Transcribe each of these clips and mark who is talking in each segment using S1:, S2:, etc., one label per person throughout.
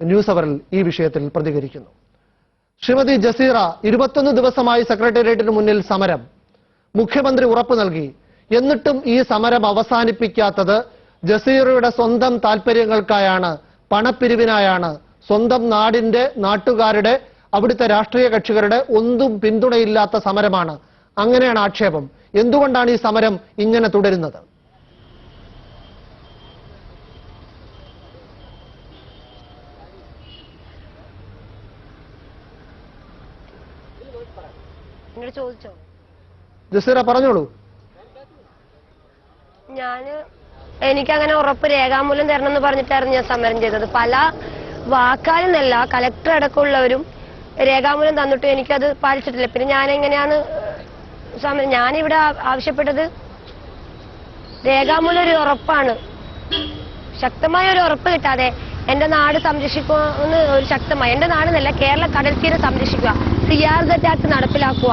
S1: News അവറിൽ ഈ വിഷയത്തിൽ പ്രതികരിക്കുന്നു. ശ്രീമതി ജസീറ 21 ദിവസമായി സെക്രട്ടേറിയറ്റിന് മുന്നിൽ സമരം. മുഖ്യമന്ത്രി ഉറപ്പ് നൽകി. എന്നിട്ടും ഈ സമരം അവസാനിപ്പിക്കാത്തത് ജസീറയുടെ സ്വന്തം താൽപര്യങ്ങൾക്കായാണ്, പണപ്പിരിവിനായാണ്. സ്വന്തം നാടിന്റെ, നാട്ടുകാരുടെ, അവിടുത്തെ രാഷ്ട്രീയ കക്ഷികളുടെ ഒന്നും പിന്തുണയില്ലാത്ത സമരമാണ്. അങ്ങനെയാണ് ആക്ഷേപം. എന്തുകൊണ്ടാണ് ഈ സമരം ഇങ്ങനെ തുടരുന്നത്? ജസീറ പറഞ്ഞോളൂ.
S2: എനിക്കങ്ങനെ ഉറപ്പ് രേഖാമൂലം തരണം എന്ന് പറഞ്ഞിട്ടായിരുന്നു ഞാൻ സമരം ചെയ്തത്. പല വാക്കാലെന്നല്ല, കലക്ടർ അടക്കമുള്ളവരും രേഖാമൂലം തന്നിട്ട് എനിക്കത് പാലിച്ചിട്ടില്ല. പിന്നെ ഞാനെങ്ങനെയാണ് ഞാനിവിടെ ആവശ്യപ്പെട്ടത് രേഖാമൂലം ഒരു ഉറപ്പാണ്. ശക്തമായ ഒരു ഉറപ്പ് കിട്ടാതെ എന്റെ നാട് സംരക്ഷിക്കുമെന്ന് ഒരു ശക്തമായി, എന്റെ നാടെന്നല്ല കേരള കടൽത്തീരം സംരക്ഷിക്കുക, CRZ ആക്ട് നടപ്പിലാക്കുക,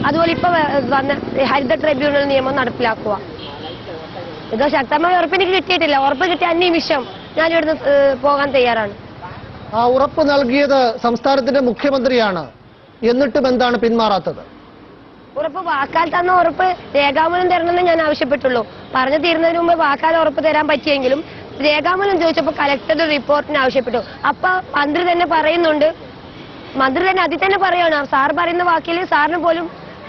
S2: അതുപോലെ ഇപ്പൊ വന്ന ഹരിത ട്രിബ്യൂണൽ നിയമം നടപ്പിലാക്കുക. ഇത് ശക്തമായ ഉറപ്പ് എനിക്ക് കിട്ടിയിട്ടില്ല. ഉറപ്പ് കിട്ടിയ അന്വേഷണം ഞാൻ ഇവിടുന്ന് പോകാൻ തയ്യാറാണ്.
S1: ആ ഉറപ്പ് നൽകിയത് സംസ്ഥാനത്തിന്റെ മുഖ്യമന്ത്രിയാണ്. എന്നിട്ടും എന്താണ് പിന്മാറാത്തത്?
S2: ഉറപ്പ് വാക്കാൽ തന്ന ഉറപ്പ് രേഖാമൂലം തരണമെന്ന് ഞാൻ ആവശ്യപ്പെട്ടുള്ളൂ. പറഞ്ഞു തീരുന്നതിന് മുമ്പ് വാക്കാൽ ഉറപ്പ് തരാൻ പറ്റിയെങ്കിലും രേഖാമൂലം ചോദിച്ചപ്പോൾ കലക്ടറുടെ റിപ്പോർട്ടിന് ആവശ്യപ്പെട്ടു. അപ്പൊ മന്ത്രി തന്നെ പറയുന്നുണ്ട്, മന്ത്രി തന്നെ അതിൽ തന്നെ പറയാണ്, സാർ പറയുന്ന വാക്കിൽ സാറിന് പോലും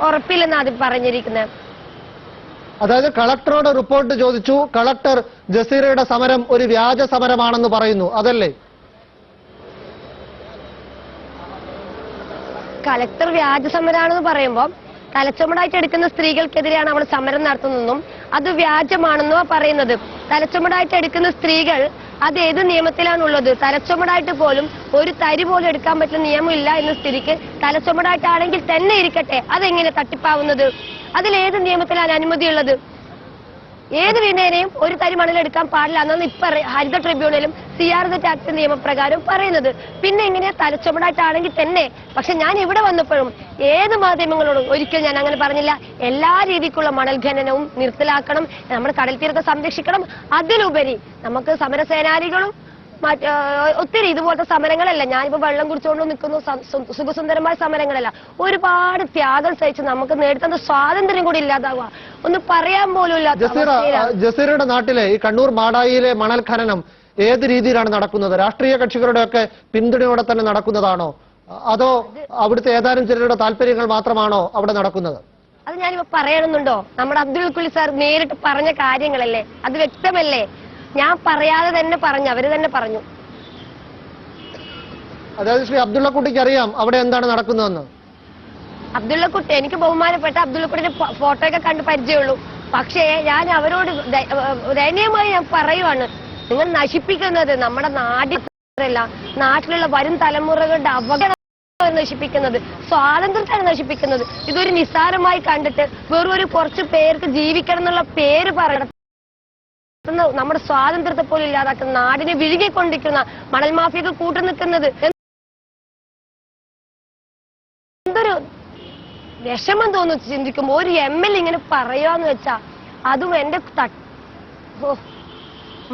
S2: ഉറപ്പില്ലെന്ന് അത് പറഞ്ഞിരിക്കുന്നത്.
S1: അതായത് കളക്ടറോട് റിപ്പോർട്ട് ചോദിച്ചു. കളക്ടർ ജസീറയുടെ സമരം ഒരു വ്യാജ സമരമാണെന്ന് പറയുന്നു, അതല്ലേ?
S2: കളക്ടർ വ്യാജ സമരമാണെന്ന് പറയുമ്പോൾ തലച്ചുമടായിട്ട് എടുക്കുന്ന സ്ത്രീകൾക്കെതിരെയാണ് അവൾ സമരം നടത്തുന്നതെന്നും അത് വ്യാജമാണെന്നോ പറയുന്നത്. തലച്ചുമടായിട്ട് എടുക്കുന്ന സ്ത്രീകൾ അത് ഏത് നിയമത്തിലാണുള്ളത്? തലച്ചുമടായിട്ട് പോലും ഒരു തരി പോലും എടുക്കാൻ പറ്റുന്ന നിയമമില്ല എന്ന സ്ഥിതിക്ക് തലച്ചുമടായിട്ടാണെങ്കിൽ തന്നെ ഇരിക്കട്ടെ, അതെങ്ങനെ തട്ടിപ്പാവുന്നത്? അതിലേത് നിയമത്തിലാണ് അനുമതിയുള്ളത്? ഏത് വിനേനയും ഒരു തരി മണലെടുക്കാൻ പാടില്ല എന്നാണ് ഇപ്പൊ ഹരിത ട്രിബ്യൂണലും CRZ ആക്ട് നിയമപ്രകാരം പറയുന്നത്. പിന്നെ എങ്ങനെയാ തലച്ചുമടായിട്ടാണെങ്കിൽ തന്നെ? പക്ഷെ ഞാൻ ഇവിടെ വന്നപ്പോഴും ഏത് മാധ്യമങ്ങളോടും ഒരിക്കലും ഞാൻ അങ്ങനെ പറഞ്ഞില്ല. എല്ലാ രീതിക്കുള്ള മണൽ ഖനനവും നിർത്തലാക്കണം, നമ്മുടെ കടൽ തീരത്തെ സംരക്ഷിക്കണം. അതിലുപരി നമുക്ക് സമരസേനാനികളും ഒത്തിരി ഇതുപോലത്തെ സമരങ്ങളല്ല, ഞാനിപ്പോ വെള്ളം കുടിച്ചുകൊണ്ട് നിൽക്കുന്നു, സുഖസുന്ദരമായ സമരങ്ങളല്ല, ഒരുപാട് ത്യാഗം സഹിച്ച് നമുക്ക് നേടുന്ന സ്വാതന്ത്ര്യം കൂടി ഇല്ലാതാവുക, ഒന്ന് പറയാൻ പോലും ഇല്ലാത്ത.
S1: ജസീറയുടെ നാട്ടിലെ ഈ കണ്ണൂർ മാടായിയിലെ മണൽ ഖനനം ഏത് രീതിയിലാണ് നടക്കുന്നത്? രാഷ്ട്രീയ കക്ഷികളുടെ ഒക്കെ പിന്തുണയോടെ തന്നെ നടക്കുന്നതാണോ, അതോ അവിടുത്തെ ഏതാനും ചിലരുടെ താല്പര്യങ്ങൾ മാത്രമാണോ അവിടെ നടക്കുന്നത്?
S2: അത് ഞാനിപ്പോ പറയണമെന്നുണ്ടോ? നമ്മുടെ അബ്ദുൽ കുലി സാർ നേരിട്ട് പറഞ്ഞ കാര്യങ്ങളല്ലേ, അത് വ്യക്തമല്ലേ? ഞാൻ പറയാതെ തന്നെ പറഞ്ഞു, അവര് തന്നെ പറഞ്ഞു.
S1: അതായത് ശ്രീ അബ്ദുള്ളക്കുട്ടിക്ക് അറിയാം അവിടെ എന്താണ് നടക്കുന്നതെന്ന്.
S2: അബ്ദുള്ളക്കുട്ടി, എനിക്ക് ബഹുമാനപ്പെട്ട അബ്ദുള്ളക്കുട്ടിന്റെ ഫോട്ടോ ഒക്കെ കണ്ട് പരിചയമുള്ളൂ. പക്ഷേ ഞാൻ അവരോട് ദയനീയമായി ഞാൻ പറയുവാണ്, നിങ്ങൾ നശിപ്പിക്കുന്നത് നമ്മുടെ നാടില്ല, നാട്ടിലുള്ള വരും തലമുറകളുടെ അപകടം നശിപ്പിക്കുന്നത്, സ്വാതന്ത്ര്യത്താണ് നശിപ്പിക്കുന്നത്. ഇതൊരു നിസ്സാരമായി കണ്ടിട്ട് വെറും ഒരു കുറച്ച് പേർക്ക് ജീവിക്കണം എന്നുള്ള പേര് പറയണം, നമ്മുടെ സ്വാതന്ത്ര്യത്തെ പോലും ഇല്ലാതാക്കുന്ന, നാടിനെ വിഴുകിക്കൊണ്ടിരിക്കുന്ന മണൽ മാഫിയകൾ കൂട്ടുനിൽക്കുന്നത് എന്തൊരു വിഷമം തോന്നുന്നു ചിന്തിക്കുമ്പോ. ഒരു MLA ഇങ്ങനെ പറയാന്ന് വെച്ചാ അതും എന്റെ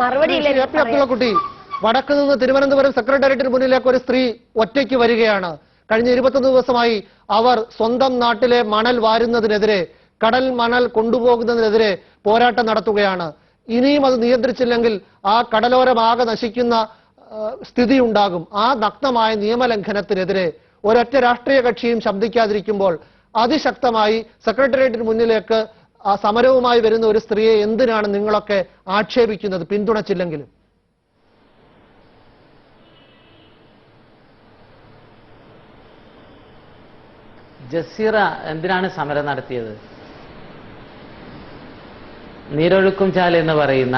S2: മറുപടി ഇല്ല.
S1: അബ്ദുള്ളക്കുട്ടി, വടക്ക് നിന്ന് തിരുവനന്തപുരം സെക്രട്ടേറിയറ്റിന് മുന്നിലേക്ക് ഒരു സ്ത്രീ ഒറ്റയ്ക്ക് വരികയാണ്. കഴിഞ്ഞ 21 ദിവസമായി അവർ സ്വന്തം നാട്ടിലെ മണൽ വാരുന്നതിനെതിരെ, കടൽ മണൽ കൊണ്ടുപോകുന്നതിനെതിരെ പോരാട്ടം നടത്തുകയാണ്. ഇനിയും അത് നിയന്ത്രിച്ചില്ലെങ്കിൽ ആ കടലോരമാകെ നശിക്കുന്ന സ്ഥിതി ഉണ്ടാകും. ആ നഗ്നമായ നിയമലംഘനത്തിനെതിരെ ഒരൊറ്റ രാഷ്ട്രീയ കക്ഷിയും ശബ്ദിക്കാതിരിക്കുമ്പോൾ അതിശക്തമായി സെക്രട്ടേറിയറ്റിന് മുന്നിലേക്ക് ആ സമരവുമായി വരുന്ന ഒരു സ്ത്രീയെ എന്തിനാണ് നിങ്ങളൊക്കെ ആക്ഷേപിക്കുന്നത്, പിന്തുണച്ചില്ലെങ്കിലും?
S3: ജസീറ എന്തിനാണ് സമരം നടത്തിയത്? നീരൊഴുക്കും ചാൽ എന്ന് പറയുന്ന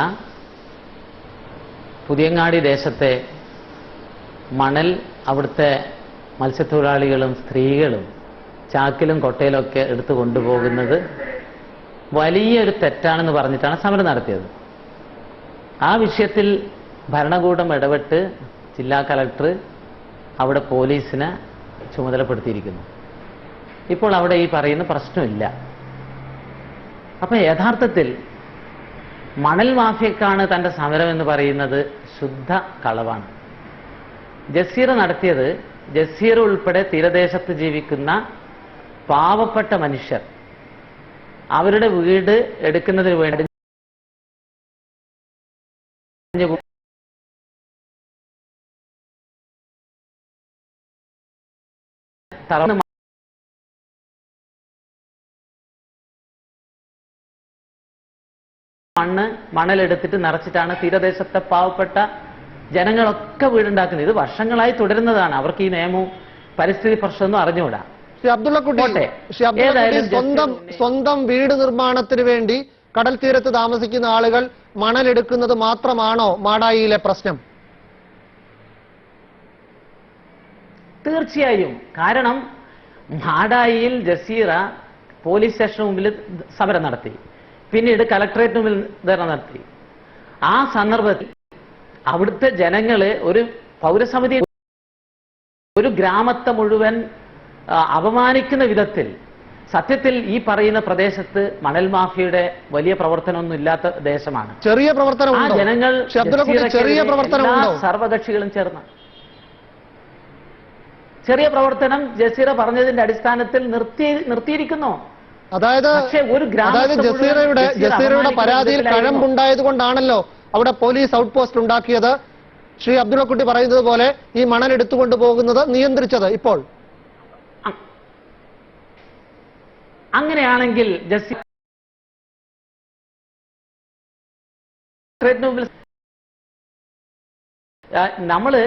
S3: പുതിയങ്ങാടി ദേശത്തെ മണൽ അവിടുത്തെ മത്സ്യത്തൊഴിലാളികളും സ്ത്രീകളും ചാക്കിലും കൊട്ടയിലൊക്കെ എടുത്തു കൊണ്ടുപോകുന്നത് വലിയൊരു തെറ്റാണെന്ന് പറഞ്ഞിട്ടാണ് സമരം നടത്തിയത്. ആ വിഷയത്തിൽ ഭരണകൂടം ഇടപെട്ട് ജില്ലാ കളക്ടർ അവിടെ പോലീസിനെ ചുമതലപ്പെടുത്തിയിരിക്കുന്നു. ഇപ്പോൾ അവിടെ ഈ പറയുന്ന പ്രശ്നമില്ല. അപ്പൊ യഥാർത്ഥത്തിൽ മണൽ മാഫിയക്കാണ് തന്റെ സമരം എന്ന് പറയുന്നത് ശുദ്ധ കളവാണ്. ജസീറ നടത്തിയത്, ജസീറ ഉൾപ്പെടെ തീരദേശത്ത് ജീവിക്കുന്ന പാവപ്പെട്ട മനുഷ്യർ അവരുടെ വീട് എടുക്കുന്നതിന് വേണ്ടി മണലെടുത്തിട്ട് നിറച്ചിട്ടാണ് തീരദേശത്തെ പാവപ്പെട്ട ജനങ്ങളൊക്കെ വീടുണ്ടാക്കുന്നത്. ഇത് വർഷങ്ങളായി തുടരുന്നതാണ്. അവർക്ക് ഈ നിയമവും പരിസ്ഥിതി പ്രശ്നമൊന്നും അറിഞ്ഞുകൂടാ.
S1: ശ്രീ അബ്ദുള്ളക്കുട്ടി, സ്വന്തം വീട് നിർമ്മാണത്തിന് വേണ്ടി കടൽ തീരത്ത് താമസിക്കുന്ന ആളുകൾ മണലെടുക്കുന്നത് മാത്രമാണോ മാടായിയിലെ പ്രശ്നം?
S3: തീർച്ചയായും. കാരണം മാടായിയിൽ ജസീറ പോലീസ് സ്റ്റേഷന് മുമ്പിൽ സമരം നടത്തി, പിന്നീട് കലക്ടറേറ്റിന് മുമ്പിൽ ധർണ നടത്തി. ആ സന്ദർഭത്തിൽ അവിടുത്തെ ജനങ്ങള് ഒരു പൗരസമിതി ഒരു ഗ്രാമത്തെ മുഴുവൻ അപമാനിക്കുന്ന വിധത്തിൽ, സത്യത്തിൽ ഈ പറയുന്ന പ്രദേശത്ത് മണൽ മാഫിയയുടെ വലിയ പ്രവർത്തനമൊന്നും ഇല്ലാത്ത ദേശമാണ്.
S1: ചെറിയ പ്രവർത്തനം
S3: ആ ജനങ്ങൾ
S1: ചെറിയ പ്രവർത്തനം
S3: സർവകക്ഷികളും ചേർന്ന് ചെറിയ പ്രവർത്തനം ജസീറ പറഞ്ഞതിന്റെ അടിസ്ഥാനത്തിൽ നിർത്തിയിരിക്കുന്നു.
S1: അതായത് ജസീറയുടെ പരാതിയിൽ കഴമ്പുണ്ടായത് കൊണ്ടാണല്ലോ അവിടെ പോലീസ് ഔട്ട് പോസ്റ്റ് ഉണ്ടാക്കിയത്. ശ്രീ അബ്ദുള്ളക്കുട്ടി പറയുന്നത് പോലെ ഈ മണൽ എടുത്തുകൊണ്ട് പോകുന്നത് നിയന്ത്രിച്ചത്. ഇപ്പോൾ
S3: അങ്ങനെയാണെങ്കിൽ ജസീറ നമ്മള്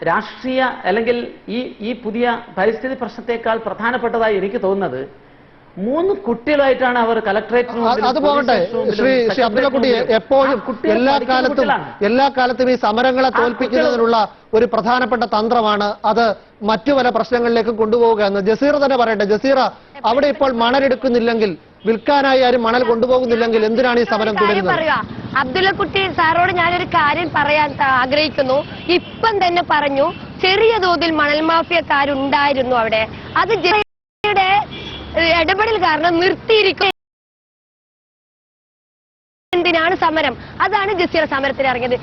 S3: രാഷ്ട്രീയ അല്ലെങ്കിൽ ഈ പുതിയ പരിസ്ഥിതി പ്രശ്നത്തെക്കാൾ പ്രധാനപ്പെട്ടതായി എനിക്ക് തോന്നുന്നത് 3 കുട്ടികളായിട്ടാണ് അവർ കലക്ടറേറ്റിന്.
S1: അത് പോകട്ടെ ശ്രീ അബ്ദുള്ളക്കുട്ടി, എപ്പോഴും എല്ലാ കാലത്തും ഈ സമരങ്ങളെ തോൽപ്പിക്കുന്നതിനുള്ള ഒരു പ്രധാനപ്പെട്ട തന്ത്രമാണ് അത് മറ്റു പല പ്രശ്നങ്ങളിലേക്ക് കൊണ്ടുപോവുക എന്ന്. ജസീറ തന്നെ പറയട്ടെ. ജസീറ, അവിടെ ഇപ്പോൾ മണലെടുക്കുന്നില്ലെങ്കിൽ, വിൽക്കാനായി ആരും മണൽ കൊണ്ടുപോകുന്നില്ലെങ്കിൽ എന്തിനാണ് ഈ സമരം തുടരുന്നത്?
S2: അബ്ദുള്ളക്കുട്ടി സാറോട് ഞാനൊരു കാര്യം പറയാൻ ആഗ്രഹിക്കുന്നു. ഇപ്പം തന്നെ പറഞ്ഞു, ചെറിയ തോതിൽ മണൽ മാഫിയക്കാരുണ്ടായിരുന്നു അവിടെ. അത് ജസീറയുടെ ഇടപെടൽ കാരണം നിർത്തിയിരിക്കും. എന്തിനാണ് സമരം? അതാണ് ജസീറ സമരത്തിന് ഇറങ്ങിയത്.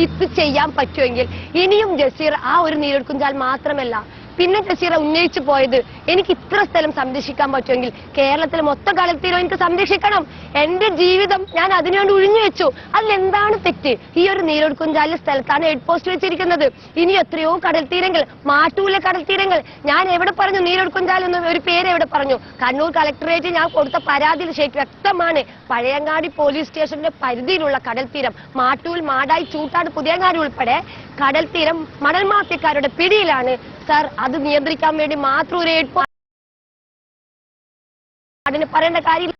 S2: ഇത് ചെയ്യാൻ പറ്റുമെങ്കിൽ ഇനിയും ജസീർ ആ ഒരു നീരെടുക്കുംചാൽ മാത്രമല്ല, പിന്നെ ജസീറ ഉന്നയിച്ചു പോയത് എനിക്ക് ഇത്ര സ്ഥലം സംരക്ഷിക്കാൻ പറ്റുമെങ്കിൽ കേരളത്തിലെ മൊത്തം കടൽ തീരം എനിക്ക് സംരക്ഷിക്കണം. എന്റെ ജീവിതം ഞാൻ അതിനുവേണ്ടി ഒഴിഞ്ഞു വെച്ചു. അതിലെന്താണ് തെറ്റ്? ഈ ഒരു നീരെടുക്കുംചാലിലെ സ്ഥലത്താണ് ഹെഡ് പോസ്റ്റ് വെച്ചിരിക്കുന്നത്. ഇനി എത്രയോ കടൽ തീരങ്ങൾ, മാട്ടൂലെ കടൽ തീരങ്ങൾ. ഞാൻ എവിടെ പറഞ്ഞു നീരെടുക്കുംചാൽ എന്ന് ഒരു പേര് എവിടെ പറഞ്ഞു? കണ്ണൂർ കളക്ടറേറ്റ് ഞാൻ കൊടുത്ത പരാതിയിൽ ശരി വ്യക്തമാണ്. പഴയങ്ങാടി പോലീസ് സ്റ്റേഷന്റെ പരിധിയിലുള്ള കടൽ തീരം, മാട്ടൂൽ, മാടായി, ചൂട്ടാട്, പുതിയങ്ങാടി ഉൾപ്പെടെ കടൽ തീരം മണൽ മാഫിയക്കാരുടെ പിടിയിലാണ്. സാർ, അത് നിയന്ത്രിക്കാൻ വേണ്ടി മാത്രം ഒരു അതിന് പറയേണ്ട കാര്യം.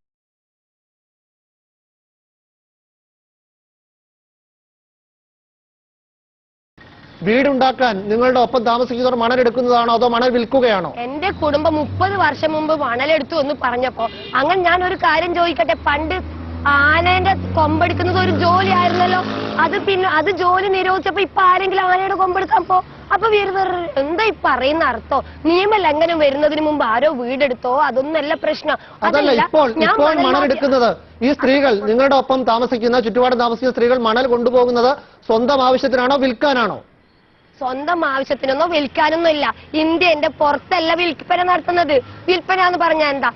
S1: വീടുണ്ടാക്കാൻ നിങ്ങളുടെ ഒപ്പം താമസിക്കുന്നവർ മണലെടുക്കുന്നതാണോ അതോ മണൽ വിൽക്കുകയാണോ?
S2: എന്റെ കുടുംബം 30 വർഷം മുമ്പ് മണലെടുത്തു എന്ന് പറഞ്ഞപ്പോ അങ്ങനെ ഞാൻ ഒരു കാര്യം ചോദിക്കട്ടെ. പണ്ട് ആനേന്റെ കൊമ്പെടുക്കുന്നത് ഒരു ജോലി ആയിരുന്നല്ലോ. അത് ജോലി നിരോധിച്ചപ്പോ ഇപ്പൊ ആരെങ്കിലും ആനയുടെ കൊമ്പെടുക്കാൻ പോ? അപ്പൊ എന്താ ഈ പറയുന്ന അർത്ഥം? നിയമലംഘനം വരുന്നതിന് മുമ്പ് ആരോ വീടെടുത്തോ അതൊന്നല്ല പ്രശ്നം.
S1: അതല്ല, ഇപ്പോൾ മണലെടുക്കുന്നത് ഈ സ്ത്രീകൾ, നിങ്ങളുടെ ഒപ്പം താമസിക്കുന്ന, ചുറ്റുപാട് താമസിക്കുന്ന സ്ത്രീകൾ മണൽ കൊണ്ടുപോകുന്നത് സ്വന്തം ആവശ്യത്തിനാണോ വിൽക്കാനാണോ?
S2: സ്വന്തം ആവശ്യത്തിനൊന്നോ വിൽക്കാനൊന്നും ഇല്ല. ഇന്ത്യന്റെ പുറത്തല്ല വിൽപ്പന നടത്തുന്നത്. വിൽപ്പന എന്ന് പറഞ്ഞാൽ എന്താ?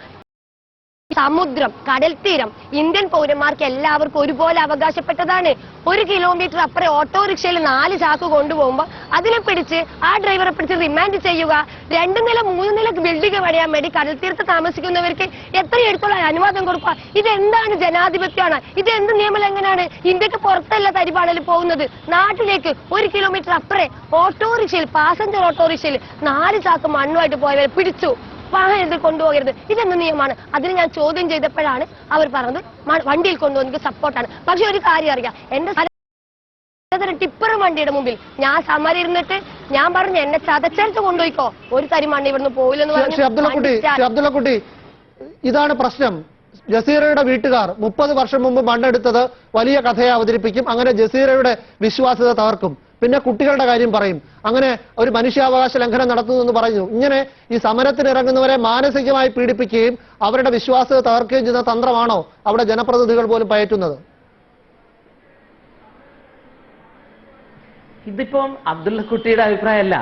S2: സമുദ്രം, കടൽ തീരം ഇന്ത്യൻ പൗരന്മാർക്ക് എല്ലാവർക്കും ഒരുപോലെ അവകാശപ്പെട്ടതാണ്. 1 കിലോമീറ്റർ അപ്പുറം ഓട്ടോറിക്ഷയിൽ 4 ചാക്ക് കൊണ്ടുപോകുമ്പോൾ അതിനെ പിടിച്ച് ആ ഡ്രൈവറെ പിടിച്ച് റിമാൻഡ് ചെയ്യുക. 2 നില 3 നില ബിൽഡിംഗ് പണിയാൻ വേണ്ടി കടൽ തീരത്ത് താമസിക്കുന്നവർക്ക് എത്ര എടുത്തോളം അനുവാദം കൊടുക്കുക? ഇതെന്താണ് ജനാധിപത്യമാണ്? ഇത് എന്ത് നിയമലംഘനാണ്? ഇന്ത്യക്ക് പുറത്തല്ല തരിപാടിൽ പോകുന്നത്, നാട്ടിലേക്ക് 1 കിലോമീറ്റർ അപ്പുറം ഓട്ടോറിക്ഷയിൽ, പാസഞ്ചർ ഓട്ടോറിക്ഷയിൽ 4 ചാക്ക് മണ്ണുമായിട്ട് പോയവരെ പിടിച്ചു. വാഹനത്തിൽ കൊണ്ടുപോകരുത്. ഇതെന്ത് നിയമമാണ്? അതിന് ഞാൻ ചോദ്യം ചെയ്തപ്പോഴാണ് അവർ പറഞ്ഞത് വണ്ടിയിൽ കൊണ്ടുപോകുന്നത് സപ്പോർട്ടാണ്. പക്ഷെ ഒരു കാര്യം അറിയാം, എന്റെ ടിപ്പർ വണ്ടിയുടെ മുമ്പിൽ ഞാൻ സമരം ഇരുന്നിട്ട് ഞാൻ പറഞ്ഞു എന്നെ ചതച്ചേർത്ത് കൊണ്ടുപോയിക്കോ, ഒരു തരി മണ്ണി ഇവിടുന്ന് പോയില്ലെന്ന് പറഞ്ഞു.
S1: അബ്ദുള്ളക്കുട്ടി, ഇതാണ് പ്രശ്നം. ജസീറയുടെ വീട്ടുകാർ 30 വർഷം മുമ്പ് മണ്ണെടുത്തത് വലിയ കഥയെ അവതരിപ്പിക്കും. അങ്ങനെ ജസീറയുടെ വിശ്വാസ്യത തകർക്കും. പിന്നെ കുട്ടികളുടെ കാര്യം പറയും. അങ്ങനെ ഒരു മനുഷ്യാവകാശ ലംഘനം നടത്തുന്നു എന്ന് പറഞ്ഞു. ഇങ്ങനെ ഈ സമരത്തിന് ഇറങ്ങുന്നവരെ മാനസികമായി പീഡിപ്പിക്കുകയും അവരുടെ വിശ്വാസ്യത തകർക്കുകയും ചെയ്യുന്ന തന്ത്രമാണോ അവിടെ ജനപ്രതിനിധികൾ പോലും പയറ്റുന്നത്?
S3: ഇതിപ്പം അബ്ദുള്ളക്കുട്ടിയുടെ അഭിപ്രായമല്ല,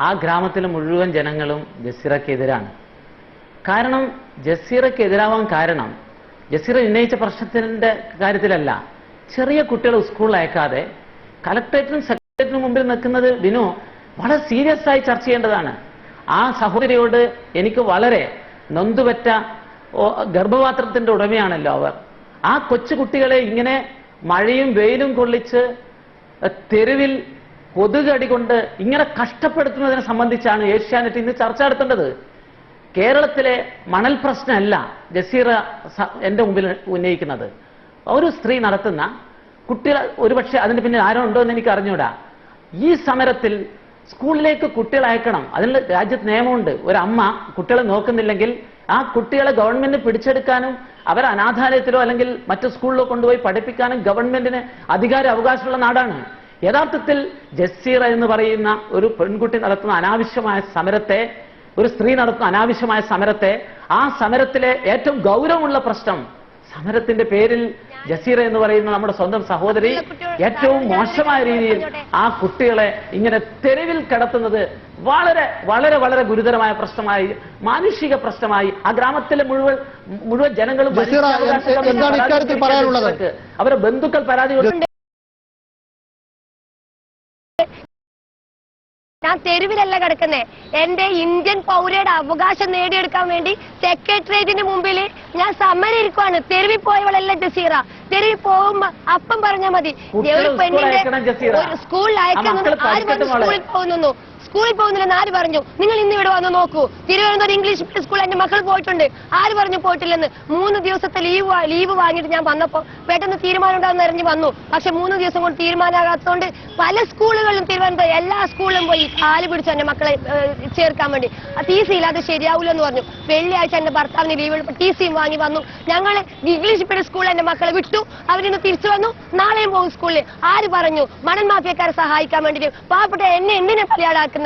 S3: ആ ഗ്രാമത്തിലെ മുഴുവൻ ജനങ്ങളും ജസീറയ്ക്കെതിരാണ്. കാരണം ജസീറയ്ക്കെതിരാവാൻ കാരണം ജസീറ ഉന്നയിച്ച പ്രശ്നത്തിന്റെ കാര്യത്തിലല്ല. ചെറിയ കുട്ടികളെ സ്കൂളിൽ അയക്കാതെ കലക്ടറേറ്റിനും സെക്രട്ടേറിയറ്റിനും മുമ്പിൽ നിൽക്കുന്നത് ബിനു വളരെ സീരിയസ് ആയി ചർച്ച ചെയ്യേണ്ടതാണ്. ആ സഹോദരിയോട് എനിക്ക് വളരെ നൊന്തുപറ്റ ഗർഭപാത്രത്തിന്റെ ഉടമയാണല്ലോ അവർ. ആ കൊച്ചുകുട്ടികളെ ഇങ്ങനെ മഴയും വെയിലും കൊള്ളിച്ച് തെരുവിൽ കൊതുകടി കൊണ്ട് ഇങ്ങനെ കഷ്ടപ്പെടുത്തുന്നതിനെ സംബന്ധിച്ചാണ് ഏഷ്യാനെറ്റ് ഇന്ന് ചർച്ച നടത്തേണ്ടത്. കേരളത്തിലെ മണൽ പ്രശ്നമല്ല ജസീറ എന്റെ മുമ്പിൽ ഉന്നയിക്കുന്നത്. ഒരു സ്ത്രീ നടത്തുന്ന കുട്ടികൾ, ഒരുപക്ഷെ അതിന് പിന്നിൽ ആരോ ഉണ്ടോ എന്ന് എനിക്ക് അറിഞ്ഞൂടാ. ഈ സമരത്തിൽ സ്കൂളിലേക്ക് കുട്ടികളെ അയക്കണം, അതിനുള്ള രാജ്യത്ത് നിയമമുണ്ട്. ഒരമ്മ കുട്ടികളെ നോക്കുന്നില്ലെങ്കിൽ ആ കുട്ടികളെ ഗവൺമെന്റ് പിടിച്ചെടുക്കാനും അവരെ അനാഥാലയത്തിലോ അല്ലെങ്കിൽ മറ്റു സ്കൂളിലോ കൊണ്ടുപോയി പഠിപ്പിക്കാനും ഗവൺമെന്റിന് അധികാര അവകാശമുള്ള നാടാണ്. യഥാർത്ഥത്തിൽ ജസീറ എന്ന് പറയുന്ന ഒരു പെൺകുട്ടി നടത്തുന്ന അനാവശ്യമായ സമരത്തെ, ഒരു സ്ത്രീ നടത്തുന്ന അനാവശ്യമായ സമരത്തെ, ആ സമരത്തിലെ ഏറ്റവും ഗൗരവമുള്ള പ്രശ്നം, സമരത്തിന്റെ പേരിൽ ജസീറ എന്ന് പറയുന്ന നമ്മുടെ സ്വന്തം സഹോദരി ഏറ്റവും മോശമായ രീതിയിൽ ആ കുട്ടികളെ ഇങ്ങനെ തെരുവിൽ കിടത്തുന്നത് വളരെ വളരെ വളരെ ഗുരുതരമായ പ്രശ്നമായി, മാനുഷിക പ്രശ്നമായി ആ ഗ്രാമത്തിലെ മുഴുവൻ ജനങ്ങളും അവരെ ബന്ധുക്കൾ പരാതി കൊടുത്തു.
S2: ഞാൻ തെരുവിലല്ല കിടക്കുന്നേ. എന്റെ ഇന്ത്യൻ പൗരയുടെ അവകാശം നേടിയെടുക്കാൻ വേണ്ടി സെക്രട്ടേറിയറ്റിന് മുമ്പിൽ ഞാൻ സമരം ഇരിക്കുവാണ്. തെരുവിൽ പോയവളല്ല ജസീറ. തെരുവിൽ പോകുമ്പോ അപ്പം പറഞ്ഞാൽ മതി. ഒരു പെണ്ണിന്റെ സ്കൂളിൽ അയക്കുന്നത് ആര് പറഞ്ഞു സ്കൂളിൽ പോകുന്നു? സ്കൂളിൽ പോകുന്നില്ലെന്ന് ആര് പറഞ്ഞു? നിങ്ങൾ ഇന്ന് ഇവിടെ വന്ന് നോക്കൂ. തിരുവനന്തപുരം ഇംഗ്ലീഷ് മീഡിയം സ്കൂളിൽ എന്റെ മക്കൾ പോയിട്ടുണ്ട്. ആര് പറഞ്ഞു പോയിട്ടില്ലെന്ന്? 3 ദിവസത്തെ ലീവ് വാങ്ങിയിട്ട് ഞാൻ വന്നപ്പോ പെട്ടെന്ന് തീരുമാനം ഉണ്ടാകുന്ന അറിഞ്ഞ് വന്നു. പക്ഷെ 3 ദിവസം കൊണ്ട് തീരുമാനമാകാത്തതുകൊണ്ട് പല സ്കൂളുകളിലും തിരുവനന്തപുരം എല്ലാ സ്കൂളിലും പോയി കാല് പിടിച്ചു എന്റെ മക്കളെ ചേർക്കാൻ വേണ്ടി. TC ഇല്ലാതെ ശരിയാവില്ല എന്ന് പറഞ്ഞു. വെള്ളിയാഴ്ച എന്റെ ഭർത്താവിന് ലീവ് എടുപ്പ് TCയും വാങ്ങി വന്നു. ഞങ്ങൾ ഇംഗ്ലീഷ് മീഡിയം സ്കൂളിൽ എന്റെ മക്കളെ വിട്ടു. അവരിന്ന് തിരിച്ചു വന്നു. നാളെയും പോകും സ്കൂളിൽ. ആര് പറഞ്ഞു മണൽ മാഫിയക്കാരെ സഹായിക്കാൻ വേണ്ടിയിട്ട്? പാവപ്പെട്ട എന്നെ എന്തിനാ ബലിയാടാക്കുന്നത്?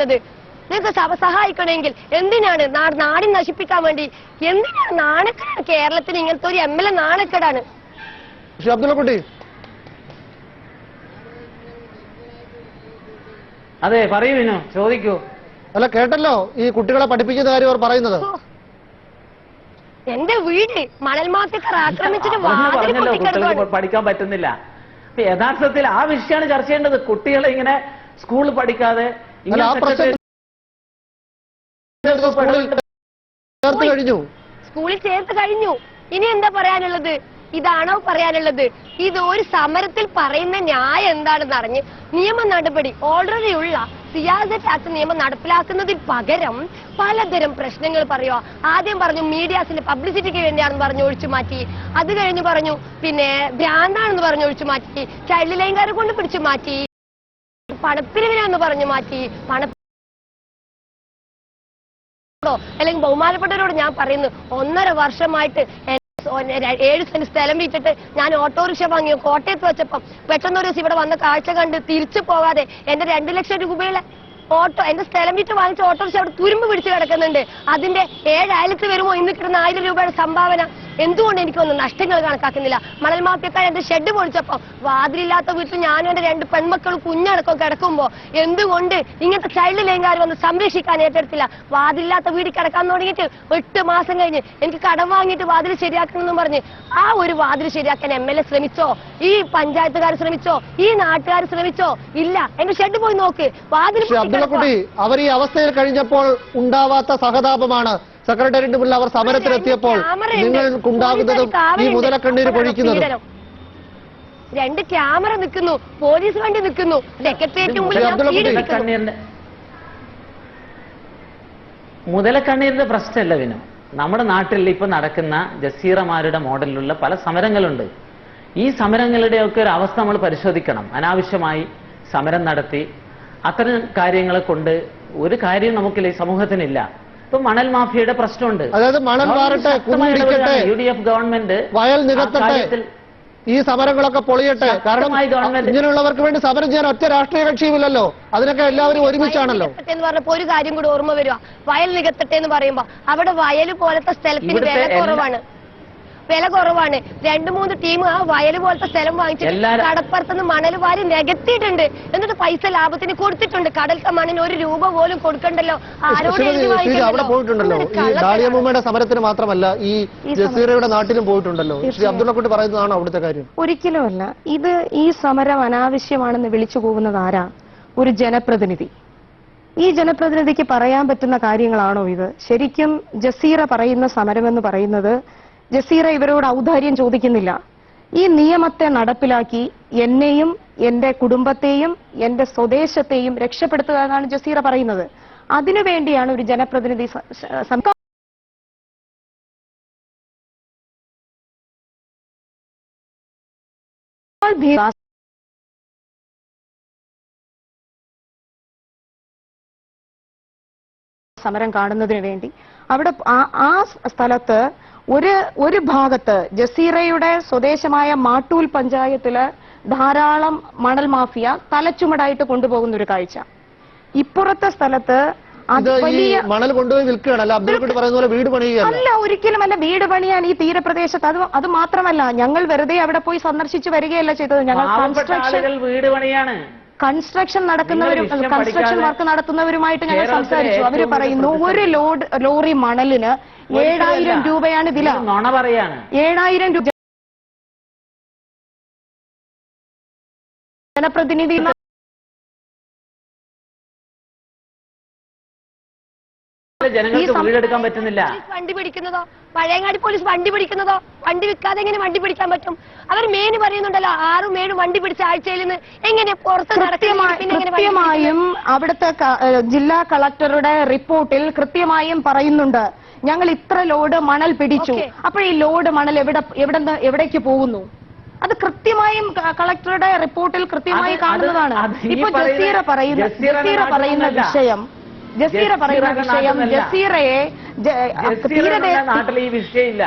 S2: നിങ്ങൾക്ക് സഹായിക്കണമെങ്കിൽ എന്തിനാണ് നാടിനെ നശിപ്പിക്കാൻ വേണ്ടി? എന്തിനാണ്? നാണക്കേടാണ്. കേരളത്തിന് ഇങ്ങനത്തെ ഒരു MLA നാണക്കേടാണ്.
S1: അബ്ദുള്ളക്കുട്ടി,
S3: അതെ പറയൂ വിനു, ചോദിക്കൂ.
S1: അല്ല കേട്ടല്ലോ ഈ കുട്ടികളെ പഠിപ്പിക്കുന്ന കാര്യം അവർ പറയുന്നത്.
S2: എന്റെ വീട് മണൽ മാഫിയക്കാർ ആക്രമിച്ചിട്ട്
S3: പറഞ്ഞല്ലോ കുട്ടികൾക്ക് പഠിക്കാൻ പറ്റുന്നില്ല. യഥാർത്ഥത്തിൽ ആ വിഷയമാണ് ചർച്ച ചെയ്യേണ്ടത്. കുട്ടികളെ ഇങ്ങനെ സ്കൂളിൽ പഠിക്കാതെ
S2: സ്കൂളിൽ ചേർത്ത് കഴിഞ്ഞു. ഇനി എന്താ പറയാനുള്ളത്? ഇതാണോ പറയാനുള്ളത്? ഇത് ഒരു സമരത്തിൽ പറയുന്ന ന്യായം എന്താണെന്ന് അറിഞ്ഞ് നിയമ നടപടി ഓൾറെഡി ഉള്ള സിയാസത്ത് ആക്ട് നിയമം നടപ്പിലാക്കുന്നതിന് പകരം പലതരം പ്രശ്നങ്ങൾ പറയുക. ആദ്യം പറഞ്ഞു മീഡിയാസിന്റെ പബ്ലിസിറ്റിക്ക് വേണ്ടിയാണെന്ന് പറഞ്ഞു ഒഴിച്ചു മാറ്റി. അത് കഴിഞ്ഞ് പറഞ്ഞു പിന്നെ ഭ്രാന്താണെന്ന് പറഞ്ഞു ഒഴിച്ചു മാറ്റി. ചൈൽഡ് ലൈൻകാരെ കൊണ്ട് പിടിച്ചു മാറ്റി. പണപ്പിരിവിനാന്ന് പറഞ്ഞു മാറ്റി. അല്ലെങ്കിൽ ബഹുമാനപ്പെട്ടവരോട് ഞാൻ പറയുന്നു, 1.5 വർഷമായിട്ട് 7 സെന്റ് സ്ഥലം വിറ്റിട്ട് ഞാൻ ഓട്ടോറിക്ഷ വാങ്ങി കോട്ടയത്ത് വെച്ചപ്പം പെട്ടെന്ന് ഒരു ദിവസം ഇവിടെ വന്ന കാഴ്ച കണ്ട് തിരിച്ചു പോകാതെ എന്റെ 2 ലക്ഷം രൂപയിലെ എന്റെ സ്ഥലം വിറ്റ് വാങ്ങിച്ച ഓട്ടോറിക്ഷ അവിടെ തുരുമ്പ് പിടിച്ച് കിടക്കുന്നുണ്ട്. അതിന്റെ 7 അയലത്ത് വരുമോ ഇന്ന് കിട്ടുന്ന 1000 രൂപയുടെ സംഭാവന? എന്തുകൊണ്ട് എനിക്കൊന്നും നഷ്ടങ്ങൾ കണക്കാക്കുന്നില്ല? മണൽ മാഫിയക്കാർ എന്റെ ഷെഡ് പൊളിച്ചപ്പോ വാതിലില്ലാത്ത വീട്ടിൽ ഞാനും എന്റെ 2 പെൺമക്കളും കുഞ്ഞടക്കം കിടക്കുമ്പോ എന്തുകൊണ്ട് ഇങ്ങനത്തെ ചൈൽഡ് ലൈൻകാർ വന്ന് സംരക്ഷിക്കാൻ ഏറ്റെടുത്തില്ല? വാതിലില്ലാത്ത വീട്ടിൽ കിടക്കാൻ തുടങ്ങിയിട്ട് 8 മാസം കഴിഞ്ഞ് എനിക്ക് കടം വാങ്ങിയിട്ട് വാതിൽ ശരിയാക്കണമെന്നും പറഞ്ഞ് ആ ഒരു വാതിൽ ശരിയാക്കാൻ MLA ശ്രമിച്ചോ? ഈ പഞ്ചായത്തുകാർ ശ്രമിച്ചോ? ഈ നാട്ടുകാർ ശ്രമിച്ചോ? ഇല്ല. എന്റെ ഷെഡ് പോയി നോക്ക്. വാതിൽ
S1: അവർ ഈ അവസ്ഥയിൽ കഴിഞ്ഞപ്പോൾ ഉണ്ടാവാത്ത സഹതാപമാണ് സെക്രട്ടേറിയറ്റിന് മുന്നിൽ അവർ സമരത്തിലെത്തിയപ്പോൾ നിങ്ങൾക്കുണ്ടാകുന്നതും ഈ മുതലക്കണ്ണീര് പൊഴിക്കുന്നതും.
S2: 2 ക്യാമറ നിൽക്കുന്നു, പോലീസ് വണ്ടി നിൽക്കുന്നു, സെക്രട്ടേറിയറ്റ്
S3: മുതലക്കണ്ണീരിന്റെ പ്രശ്നമല്ല വിനു. നമ്മുടെ നാട്ടിൽ ഇപ്പൊ നടക്കുന്ന ജസീറമാരുടെ മോഡലിലുള്ള പല സമരങ്ങളുണ്ട്. ഈ സമരങ്ങളുടെയൊക്കെ ഒരു അവസ്ഥ നമ്മൾ പരിശോധിക്കണം. അനാവശ്യമായി സമരം നടത്തി അത്തരം കാര്യങ്ങളെ കൊണ്ട് ഒരു കാര്യം നമുക്കില്ല, ഈ സമൂഹത്തിനില്ല. ഇപ്പൊ മണൽ മാഫിയയുടെ പ്രശ്നമുണ്ട്.
S1: അതായത് മണൽ മാറട്ടെ,
S3: UDF ഗവൺമെന്റ്
S1: വയൽ നികത്തട്ടെ, ഈ സമരങ്ങളൊക്കെ പൊളിയട്ടെ. കാരണം ഇങ്ങനെയുള്ളവർക്ക് വേണ്ടി സമരം ചെയ്യാൻ ഒറ്റ രാഷ്ട്രീയ കക്ഷിയുമില്ലല്ലോ. അതിനൊക്കെ എല്ലാവരും ഒരുമിച്ചാണല്ലോ
S2: എന്ന് പറഞ്ഞപ്പോ ഒരു കാര്യം കൂടി ഓർമ്മ വരുക. വയൽ നികത്തട്ടെ എന്ന് പറയുമ്പോ അവിടെ വയൽ പോലത്തെ സ്ഥലത്തിന് വില കുറവാണ്. വില കുറവാണ്. 2-3 ടീം ആ വയല് പോലത്തെ സ്ഥലം വാങ്ങിച്ചിട്ട് കടപ്പുറത്തുനിന്ന് മണൽ വാരി നികത്തിയിട്ടുണ്ട്. എന്നിട്ട് പൈസ ലാഭത്തിന് കൊടുത്തിട്ടുണ്ട്. കടൽത്തെ മണ്ണിന് 1 രൂപ പോലും കൊടുക്കണ്ടല്ലോ.
S1: അവിടെ പോയിട്ടുണ്ടല്ലോ ഈ ഡാലിയമ്മയുടെ സമരത്തിന് മാത്രമല്ല ഈ ജസീറയുടെ നാട്ടിലും പോയിട്ടുണ്ടല്ലോ. ശ്രീ അബ്ദുള്ളക്കുട്ടി പറയുന്നതാണ് അവിടുത്തെ കാര്യം.
S4: ഒരിക്കലുമല്ല. ഇത് ഈ സമരം അനാവശ്യമാണെന്ന് വിളിച്ചു പോകുന്നത് ആരാ? ഒരു ജനപ്രതിനിധി. ഈ ജനപ്രതിനിധിക്ക് പറയാൻ പറ്റുന്ന കാര്യങ്ങളാണോ ഇത്? ശരിക്കും ജസീറ പറയുന്ന സമരമെന്ന് പറയുന്നത്, ജസീറ ഇവരോട് ഔദാര്യം ചോദിക്കുന്നില്ല. ഈ നിയമത്തെ നടപ്പിലാക്കി എന്നെയും എന്റെ കുടുംബത്തെയും എന്റെ സ്വദേശത്തെയും രക്ഷപ്പെടുത്തുക എന്നാണ് ജസീറ പറയുന്നത്. അതിനുവേണ്ടിയാണ് ഒരു ജനപ്രതിനിധി സമരം കാണുന്നതിന് വേണ്ടി അവിടെ ആ സ്ഥലത്ത് ഒരു ഭാഗത്ത് ജസീറയുടെ സ്വദേശമായ മാട്ടൂൽ പഞ്ചായത്തില് ധാരാളം മണൽ മാഫിയ തലച്ചുമടായിട്ട് കൊണ്ടുപോകുന്ന ഒരു കാഴ്ച. ഇപ്പുറത്തെ സ്ഥലത്ത്
S1: മണൽ കൊണ്ടുപോയി വിൽക്കുകയാണല്ല, അബ്ദുള്ളക്കുട്ടി പറയുന്ന പോലെ വീട് പണിയുകയല്ല.
S4: അല്ല, ഒരിക്കലുമല്ല. വീട് പണിയാൻ ഈ തീരപ്രദേശത്ത് അത് മാത്രമല്ല, ഞങ്ങൾ വെറുതെ അവിടെ പോയി സന്ദർശിച്ച് വരികയല്ല ചെയ്തത്. ഞങ്ങൾ
S3: വീട് പണിയാണ്,
S4: കൺസ്ട്രക്ഷൻ കൺസ്ട്രക്ഷൻ വർക്ക് നടത്തുന്നവരുമായിട്ട് ഞങ്ങൾ സംസാരിച്ചു. അവര് പറയുന്നു 1 ലോറി മണലിന് 7,000 രൂപയാണ് വില. 7,000 രൂപ. ജനപ്രതിനിധി
S3: ജനങ്ങൾക്ക് വീടെടുക്കാൻ പറ്റുന്നില്ല.
S2: വണ്ടി പിടിക്കുന്നതോ, പഴയങ്ങാടി പോലീസ് വണ്ടി പിടിക്കുന്നതോ? വണ്ടി വിൽക്കാതെ എങ്ങനെ വണ്ടി പിടിക്കാൻ പറ്റും? അവർ മേന് പറയുന്നുണ്ടല്ലോ 6-7 വണ്ടി പിടിച്ച ആഴ്ചയിൽ നിന്ന് എങ്ങനെ പുറത്ത്
S4: കൃത്യമായും അവിടുത്തെ ജില്ലാ കളക്ടറുടെ റിപ്പോർട്ടിൽ കൃത്യമായും പറയുന്നുണ്ട്, ഞങ്ങൾ ഇത്ര ലോഡ് മണൽ പിടിച്ചു. അപ്പോൾ ഈ ലോഡ് മണൽ എവിടേക്ക് പോകുന്നു? അത് കൃത്യമായും കളക്ടറുടെ റിപ്പോർട്ടിൽ കൃത്യമായി കാണുന്നതാണ്. ഇപ്പൊ ജസീറ പറയുന്ന വിഷയം ജസീറയെ
S3: നാട്ടിൽ ഈ വിഷയമില്ല.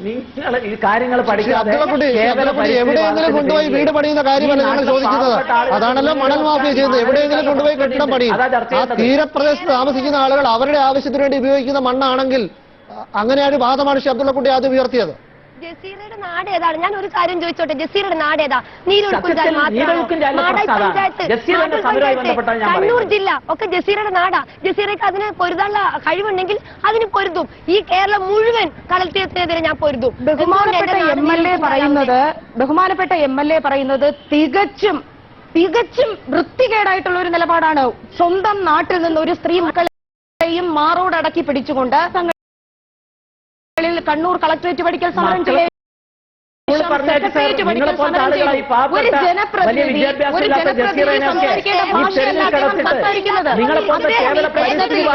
S3: നിങ്ങൾ ഈ കാര്യങ്ങൾ
S1: എവിടെയെങ്കിലും കൊണ്ടുപോയി വീട് പണിയുന്ന കാര്യമല്ല ഞങ്ങൾ ചോദിക്കുന്നത്. അതാണല്ലോ മണൽ മാഫിയ ചെയ്യുന്നത്. എവിടെയെങ്കിലും കൊണ്ടുപോയി കെട്ടിടം പണിയും. ആ തീരപ്രദേശത്ത് താമസിക്കുന്ന ആളുകൾ അവരുടെ ആവശ്യത്തിന് വേണ്ടി ഉപയോഗിക്കുന്ന മണ്ണാണെങ്കിൽ അങ്ങനെ ഒരു വാദമാണ് ശ്രീ അബ്ദുള്ളക്കുട്ടി ആദ്യം ഉയർത്തിയത്.
S2: ജസീറയുടെ നാട് ഏതാണ്? ഞാൻ ഒരു കാര്യം ചോദിച്ചോട്ടെ, ജസീറയുടെ നാട് ഏതാ? കണ്ണൂർ ജില്ല ഒക്കെ ജസീറയുടെ നാടാ. ജസീറയ്ക്ക് അതിന് പൊരുതാനുള്ള കഴിവുണ്ടെങ്കിൽ അതിന് പൊരുതും. ഈ കേരളം മുഴുവൻ കടൽ തീരത്തിനെതിരെ ഞാൻ പൊരുതും.
S4: ബഹുമാനപ്പെട്ട എം എൽ എ പറയുന്നത് തികച്ചും വൃത്തികേടായിട്ടുള്ള ഒരു നിലപാടാണ്. സ്വന്തം നാട്ടിൽ നിന്ന് ഒരു സ്ത്രീ മക്കളെയും മാറോടടക്കി പിടിച്ചുകൊണ്ട് കണ്ണൂർ കളക്ടറേറ്റ് പഠിക്കൽ സമരം ചെയ്യും. ഒരു ജനപ്രതിനിധി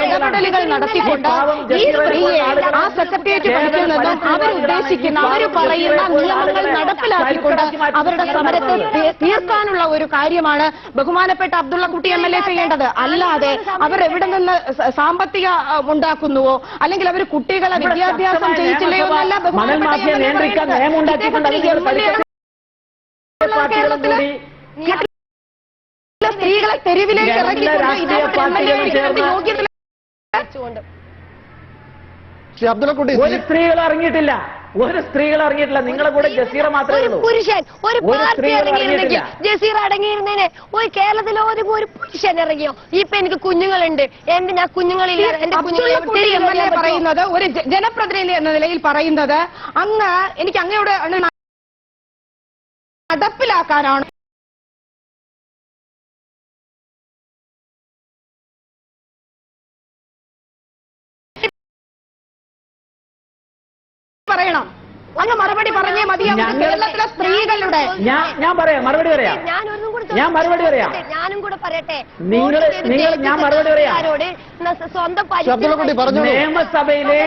S4: ഇടപെടലുകൾ നടത്തിക്കൊണ്ട് ഈ സ്ത്രീയെ ആ സെക്രട്ടേറിയറ്റ് പഠിക്കൽ നിന്നും അവരുദ്ദേശിക്കുന്ന അവർ പറയുന്ന നിയമങ്ങൾ നടപ്പിലാക്കിക്കൊണ്ട് അവരുടെ സമരത്തെ തീർക്കാനുള്ള ഒരു കാര്യമാണ് ബഹുമാനപ്പെട്ട അബ്ദുള്ളക്കുട്ടി എം എൽ എ ചെയ്യേണ്ടത്. അല്ലാതെ അവർ എവിടെ നിന്ന് സാമ്പത്തിക ഉണ്ടാക്കുന്നുവോ അല്ലെങ്കിൽ അവർ കുട്ടികളെ വിദ്യാഭ്യാസം ചെയ്യിച്ചില്ലയോ എന്നല്ല സ്ത്രീകളെ തെരുവിലേക്ക് ഇറക്കിക്കൊണ്ട്
S3: ഒരു സ്ത്രീകൾ ഇറങ്ങിയിട്ടില്ല. നിങ്ങളെ കൂടെ ജസീറ മാത്രമേ ഉള്ളൂ.
S2: പുരുഷൻ ഒരു പാർട്ടി ഇറങ്ങിയിരുന്നെങ്കിൽ ജസീറ അടങ്ങിയിരുന്നേനെ. ഒരു കേരളത്തിലെ ഒരു പുരുഷൻ ഇറങ്ങിയോ? ഇപ്പൊ എനിക്ക് കുഞ്ഞുങ്ങളുണ്ട്, ഞാൻ കുഞ്ഞുങ്ങളില്ല. എന്റെ കുഞ്ഞുങ്ങളെ
S4: പറയുന്നത് ഒരു ജനപ്രതിനിധി എന്ന നിലയിൽ പറയുന്നത് അങ്ങ് എനിക്ക് അങ്ങയോട് നടപ്പിലാക്കാനാണ് പറയണം. അങ്ങ് മറുപടി പറഞ്ഞേ മതിയാവും. കേരളത്തിലെ സ്ത്രീകളുടെ
S3: ഞാൻ പറയാം, മറുപടി പറയാം.
S2: ഞാനും കൂടെ പറയട്ടെ.
S3: ഞാൻ മറുപടി പറയാം. നിയമസഭയില്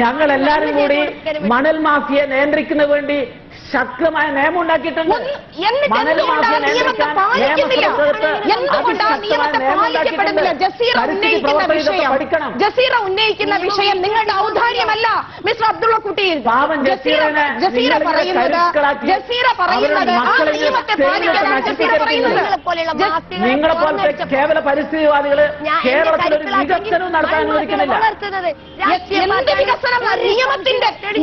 S3: ഞങ്ങൾ എല്ലാരും കൂടി മണൽ മാഫിയ നിയന്ത്രിക്കുന്നതിന് വേണ്ടി ശക്തമായ നിയമം ഉണ്ടാക്കിയിട്ടുണ്ട്.
S4: എന്നിട്ട്
S3: മണൽ
S4: എന്തുകൊണ്ട് ആ
S3: മാഫിയ
S4: നിയമത്തെ
S3: നിയന്ത്രിക്കാൻ
S4: പാലിക്കുന്നില്ല? എന്തുകൊണ്ട് ആ നിയമത്തെ പാലിക്കപ്പെടുന്നില്ല? ജസീറ ഉന്നയിക്കുന്ന വിഷയം, ജസീറ ഉന്നയിക്കുന്ന വിഷയം നിങ്ങളുടെ ഔദാര്യമല്ല മിസ്റ്റർ അബ്ദുള്ളക്കുട്ടി. ജസീറ പറയുന്നത് ആ നിയമത്തെ പാലിക്കാനാണ് ജസീറ പറയുന്നത്.
S3: നിങ്ങളെ പോലത്തെ കേവല പരിസ്ഥിതിവാദികള് കേരളത്തിൽ ഒരു വികസനവും നടത്താൻ അനുവദിക്കുന്നില്ല.
S4: എന്ത് വികസനം?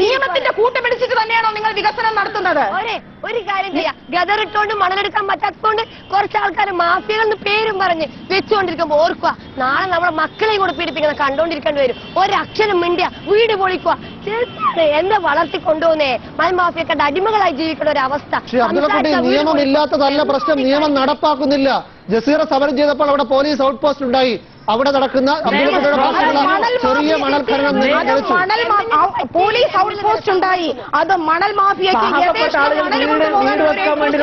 S4: നിയമത്തിന്റെ കൂട്ടുപിടിച്ചിട്ട് തന്നെയാണോ നിങ്ങൾ വികസനം നടത്തുന്നത്?
S2: ഒരു കാര്യം ചെയ്യാം, ഗദറിട്ടോണ്ട് മണലെടുക്കാൻ പറ്റാത്തതുകൊണ്ട് കുറച്ച് ആൾക്കാർ മാഫിയകൾ പേരും പറഞ്ഞ് വെച്ചുകൊണ്ടിരിക്കുമ്പോ ഓർക്കുക, നാളെ നമ്മുടെ മക്കളെയും കൂടെ പീഡിപ്പിക്കുന്ന കണ്ടോണ്ടിരിക്കേണ്ടി വരും. ഒരക്ഷരം മിണ്ടിയ വീട് പൊളിക്കുക. എന്താ വളർത്തി കൊണ്ടുപോകുന്നേ? മണൽ മാഫിയക്കാരുടെ അടിമകളായി ജീവിക്കുന്ന ഒരു അവസ്ഥ.
S1: നിയമമില്ലാത്തതല്ല പ്രശ്നം, നിയമം നടപ്പാക്കുന്നില്ല. ജസീറ സമരം ചെയ്തപ്പോൾ അവിടെ പോലീസ് ഔട്ട് പോസ്റ്റ് ഉണ്ടായി. അവിടെ നടക്കുന്ന ചെറിയ മണൽ ഖനനം
S4: പോലീസ് ഔട്ട് പോസ്റ്റ് ഉണ്ടായി. അത് മണൽ മാഫിയക്ക്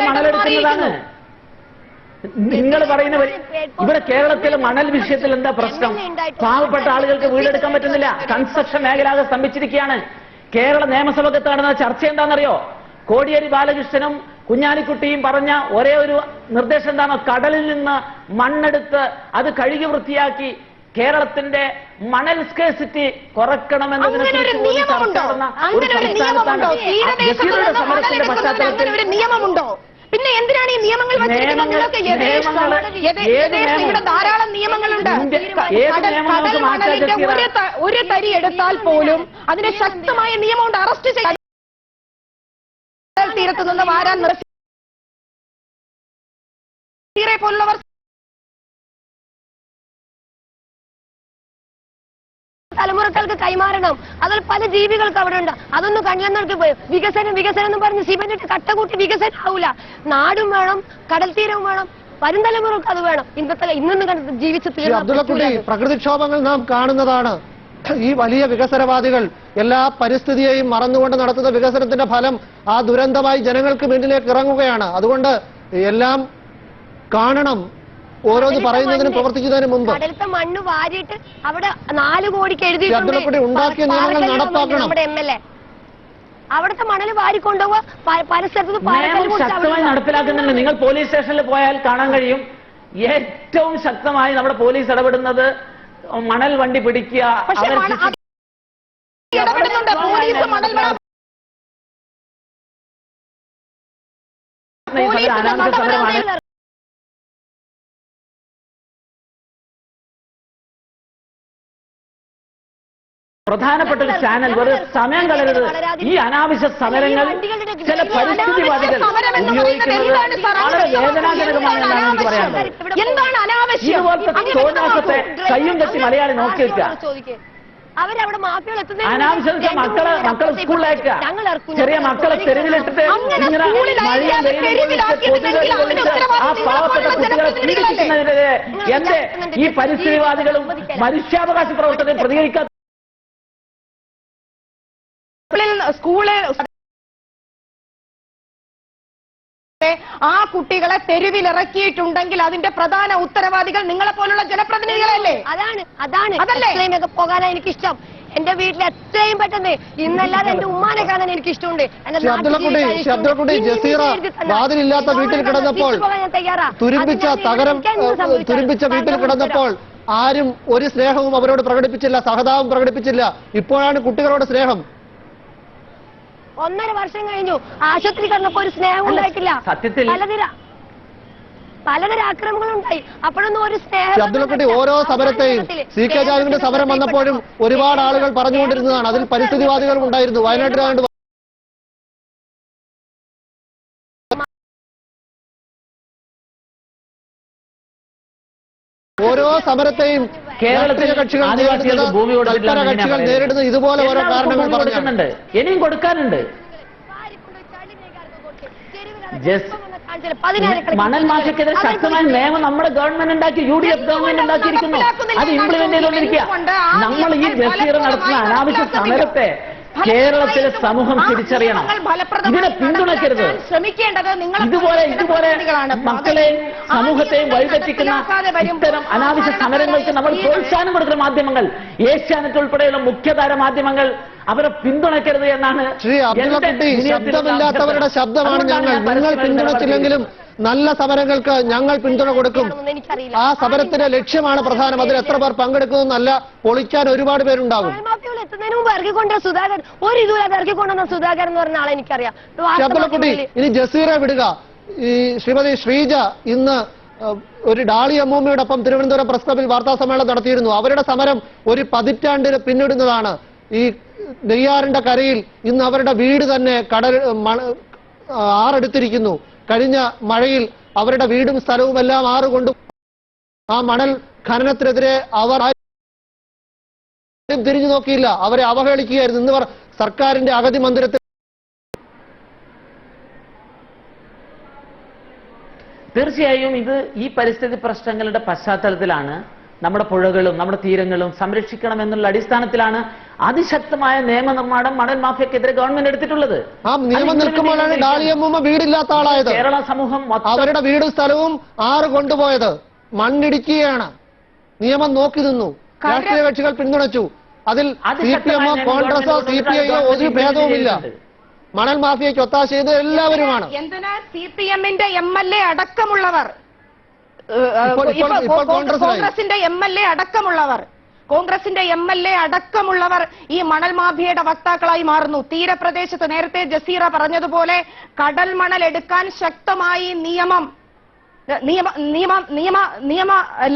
S3: മണലെടുക്കുന്നതാണ്. നിങ്ങൾ പറയുന്നവർ ഇവിടെ കേരളത്തിലെ മണൽ വിഷയത്തിൽ എന്താ പ്രശ്നം? പാവപ്പെട്ട ആളുകൾക്ക് വീടെടുക്കാൻ പറ്റുന്നില്ല. കൺസ്ട്രക്ഷൻ മേഖല സ്തംഭിച്ചിരിക്കുകയാണ്. കേരള നിയമസഭയ്ക്ക് നടന്ന ചർച്ച എന്താണെന്നറിയോ? കോടിയേരി ബാലകൃഷ്ണനും കുഞ്ഞാലിക്കുട്ടിയും പറഞ്ഞ ഒരേ ഒരു നിർദ്ദേശം എന്താണ്? കടലിൽ നിന്ന് മണ്ണെടുത്ത് അത് കഴുകി വൃത്തിയാക്കി കേരളത്തിന്റെ മണൽ സ്കേഴ്സിറ്റി കുറക്കണമെന്നതിനെ കുറിച്ച് സമരത്തിന്റെ പശ്ചാത്തലത്തിൽ
S4: നിയമമുണ്ടോ? പിന്നെ എന്തിനാണ് ഈ നിയമങ്ങൾ ഇവിടെ ധാരാളം നിയമങ്ങളുണ്ട്. ഒരു തരി എടുത്താൽ പോലും അതിന് ശക്തമായ നിയമമുണ്ട്. അറസ്റ്റ് ചെയ്യാൻ തീരത്തു നിന്ന് വാരാൻ പോലുള്ളവർ
S2: തലമുറകൾക്ക് കൈമാറണം. അതിൽ പല ജീവികൾക്ക് അവിടെ ഉണ്ട്. അതൊന്നും കണ്ണിലെന്നവർക്ക് പോയി വികസനം എന്ന് പറഞ്ഞ് സിമന്റ് കട്ട കൂട്ടി വികസനം ആവൂല. നാടും വേണം, കടൽ തീരവും വേണം, വരും തലമുറക്ക് അത് വേണം. ഇന്നൊന്നും ജീവിച്ച്
S1: തീർന്നു. പ്രകൃതിക്ഷോഭങ്ങൾ നാം കാണുന്നതാണ്. ഈ വലിയ വികസനവാദികൾ എല്ലാ പരിസ്ഥിതിയെയും മറന്നുകൊണ്ട് നടത്തുന്ന വികസനത്തിന്റെ ഫലം ആ ദുരന്തമായി ജനങ്ങൾക്ക് മുന്നിലേക്ക് ഇറങ്ങുകയാണ്. അതുകൊണ്ട് എല്ലാം കാണണം, ഓരോന്ന് പറയുന്നതിനും പ്രവർത്തിക്കുന്നതിന് മുമ്പ്.
S2: കടലത്തെ മണ്ണ് വാരിയിട്ട് അവിടെ 4 കോടിക്ക് എഴുതിയിട്ടുണ്ട്.
S1: ഉണ്ടാക്കിയ നിയമങ്ങൾ നടപ്പാക്കണം.
S2: നമ്മുടെ MLA അവിടുത്തെ മണൽ വാരിക്കൊണ്ടുപോവുക, പരിസരത്ത്
S3: ശക്തമായി നടപ്പിലാക്കുന്നുണ്ട്. നിങ്ങൾ പോലീസ് സ്റ്റേഷനിൽ പോയാൽ കാണാൻ കഴിയും. ഏറ്റവും ശക്തമായി നമ്മുടെ പോലീസ് ഇടപെടുന്നത് മണൽ വണ്ടി പിടിക്കുക. അനാവശ്യ സമരമാണ്. പ്രധാനപ്പെട്ട ഒരു ചാനൽ വെറുതെ സമയം കളയരുത്. ഈ അനാവശ്യ സമരങ്ങൾ ചില പരിസ്ഥിതിവാദികൾ ഉപയോഗിക്കുന്നത് വളരെ വേദനാജനകമാണെന്നാണ് എനിക്ക് പറയാനുള്ളത്. ഇതുപോലത്തെ തോന്നാസത്തെ കയ്യും കെട്ടി മലയാളി നോക്കി വെക്കുക. അനാവശ്യം മക്കളെ സ്കൂളിലേക്ക് ചെറിയ മക്കളെ തെരുവിലിട്ടിട്ട് ഇങ്ങനെ മഴയും വെയിലും ആ പാവപ്പെട്ട കുട്ടികളെ പീഡിപ്പിക്കുന്നതിനെതിരെ എന്റെ ഈ പരിസ്ഥിതിവാദികളും മനുഷ്യാവകാശ പ്രവർത്തകരും പ്രതികരിക്കാത്ത
S4: ആ കുട്ടികളെ തെരുവിലിറക്കിയിട്ടുണ്ടെങ്കിൽ അതിന്റെ പ്രധാന ഉത്തരവാദികൾ നിങ്ങളെ പോലുള്ള ജനപ്രതിനിധികളല്ലേ?
S2: അതാണ് പോകാനാ എനിക്കിഷ്ടം. എന്റെ വീട്ടിൽ എത്രയും പെട്ടെന്ന് ഇന്നല്ലാതെ എന്റെ ഉമ്മാനെ കാണാൻ എനിക്ക് ഇഷ്ടമുണ്ട്.
S1: ജസീറ വാതിലില്ലാത്ത വീട്ടിൽ കിടന്നപ്പോൾ, തുരുമ്പിച്ച വീട്ടിൽ കിടന്നപ്പോൾ ആരും ഒരു സ്നേഹവും അവരോട് പ്രകടിപ്പിച്ചില്ല, സഹതാപം പ്രകടിപ്പിച്ചില്ല. ഇപ്പോഴാണ് കുട്ടികളോട് സ്നേഹം.
S2: 1.5 വർഷം കഴിഞ്ഞു. ആശുപത്രി കിടന്നപ്പോ ഒരു സ്നേഹം ഉണ്ടായിട്ടില്ല.
S3: സത്യത്തിൽ
S2: പലതരം ആക്രമണങ്ങളുണ്ടായി. അപ്പോഴൊന്നും ഒരു സ്നേഹം.
S1: അബ്ദുള്ളക്കുട്ടി, ഓരോ സമരത്തെയും CK ജാനുവിന്റെ സമരം വന്നപ്പോഴും ഒരുപാട് ആളുകൾ പറഞ്ഞുകൊണ്ടിരുന്നതാണ്. അതിൽ പരിസ്ഥിതിവാദികളും ഉണ്ടായിരുന്നു. വയനാട്ടിലാണ്ട് ഓരോ സമരത്തെയും കേരളത്തിലെ കക്ഷികൾ നേരിടുന്ന ഇതുപോലെ ഓരോ കാരണങ്ങൾ പറയുന്നുണ്ട്.
S3: ഇനിയും കൊടുക്കാനുണ്ട്. മണൽ മാഫിയക്കെതിരെ ശക്തമായ നിയമം നമ്മുടെ ഗവൺമെന്റ് ഉണ്ടാക്കി, UDF ഗവൺമെന്റ് ഉണ്ടാക്കിയിരിക്കുന്നു. അത് ഇംപ്ലിമെന്റ് ചെയ്തുകൊണ്ടിരിക്കുക. നമ്മൾ ഈ ജസീറ നടത്തുന്ന അനാവശ്യ സമരത്തെ കേരളത്തിലെ സമൂഹം തിരിച്ചറിയണം. ഇതിനെ പിന്തുണയ്ക്കരുത്.
S5: ശ്രമിക്കേണ്ടത് നിങ്ങൾ
S3: ഇതുപോലെ മക്കളെയും സമൂഹത്തെയും വഴിതെറ്റിക്കുന്ന ഇത്തരം അനാവശ്യ സമരങ്ങൾക്ക് നമ്മൾ പ്രോത്സാഹനം കൊടുക്കുന്ന മാധ്യമങ്ങൾ, ഏഷ്യാനെറ്റ് ഉൾപ്പെടെയുള്ള മുഖ്യധാര മാധ്യമങ്ങൾ അവരെ പിന്തുണയ്ക്കരുത് എന്നാണ്.
S1: ശ്രീ അബ്ദുള്ളക്കുട്ടി, ശബ്ദമില്ലാത്തവരുടെ ശബ്ദമാണ് ഞങ്ങൾ. നിങ്ങൾ പിന്തുണച്ചില്ലെങ്കിലും നല്ല സമരങ്ങൾക്ക് ഞങ്ങൾ പിന്തുണ കൊടുക്കും. ആ സമരത്തിന്റെ ലക്ഷ്യമാണ് പ്രധാനം. അതിൽ എത്ര പേർ പങ്കെടുക്കുന്നല്ല, പൊളിക്കാൻ ഒരുപാട് പേരുണ്ടാകും.
S2: എത്തുന്നതിന് മുമ്പ് ഇറക്കിക്കൊണ്ട സുധാകരൻ, ഒരു ഇതുമില്ലാതെ ഇറക്കിക്കൊണ്ടുവന്ന സുധാകരൻ എന്ന് പറഞ്ഞ ആളെ എനിക്കറിയാം.
S1: അബ്ദുള്ളക്കുട്ടി, ഇനി ജസീറെ വിടുക. ഈ ശ്രീമതി ശ്രീജ ഇന്ന് ഒരു ഡാളി അമ്മൂമ്മയോടൊപ്പം തിരുവനന്തപുരം പ്രസ് ക്ലബിൽ വാർത്താ സമ്മേളനം നടത്തിയിരുന്നു. അവരുടെ സമരം ഒരു പതിറ്റാണ്ടിന് പിന്നിടുന്നതാണ്. ഈ നെയ്യാറിന്റെ കരയിൽ ഇന്ന് അവരുടെ വീട് തന്നെ ആറെടുത്തിരിക്കുന്നു. കഴിഞ്ഞ മഴയിൽ അവരുടെ വീടും സ്ഥലവും എല്ലാം ആറുകൊണ്ടു. ആ മണൽ ഖനനത്തിനെതിരെ അവർ തിരിഞ്ഞു നോക്കിയില്ല, അവരെ അവഹേളിക്കുകയായിരുന്നു. ഇന്ന് സർക്കാരിന്റെ അഗതി മന്ദിരത്തിൽ
S3: തീർച്ചയായും ഈ പരിസ്ഥിതി പ്രശ്നങ്ങളുടെ പശ്ചാത്തലത്തിലാണ് നമ്മുടെ പുഴകളും നമ്മുടെ തീരങ്ങളും സംരക്ഷിക്കണം എന്നുള്ള അടിസ്ഥാനത്തിലാണ് അതിശക്തമായ നിയമനിർമ്മാണം മണൽ മാഫിയക്കെതിരെ ഗവൺമെന്റ് എടുത്തിട്ടുള്ളത്.
S1: ആ നിയമം നിൽക്കുമ്പോഴാണ് ഡാളിയമ്മൂമ്മ വീടില്ലാത്ത ആളായത്.
S3: കേരള സമൂഹം
S1: അവരുടെ വീടും സ്ഥലവും ആറ് കൊണ്ടുപോയത്. മണ്ണിടിക്കുകയാണ്. നിയമം നോക്കി നിന്നു. രാഷ്ട്രീയ കക്ഷികൾ പിന്തുണച്ചു. അതിൽ CPM, കോൺഗ്രസോ CPI ഒരു ഭേദവുമില്ല. മണൽ മാഫിയയ്ക്ക് ഒത്താശ ചെയ്ത് എല്ലാവരുമാണ്.
S5: എന്തിനാ CPM-ന്റെ MLA അടക്കമുള്ളവർ, കോൺഗ്രസിന്റെ MLA അടക്കമുള്ളവർ ഈ മണൽ മാഫിയയുടെ വക്താക്കളായി മാറുന്നു. തീരപ്രദേശത്ത് നേരത്തെ ജസീറ പറഞ്ഞതുപോലെ കടൽ മണൽ എടുക്കാൻ ശക്തമായി നിയമ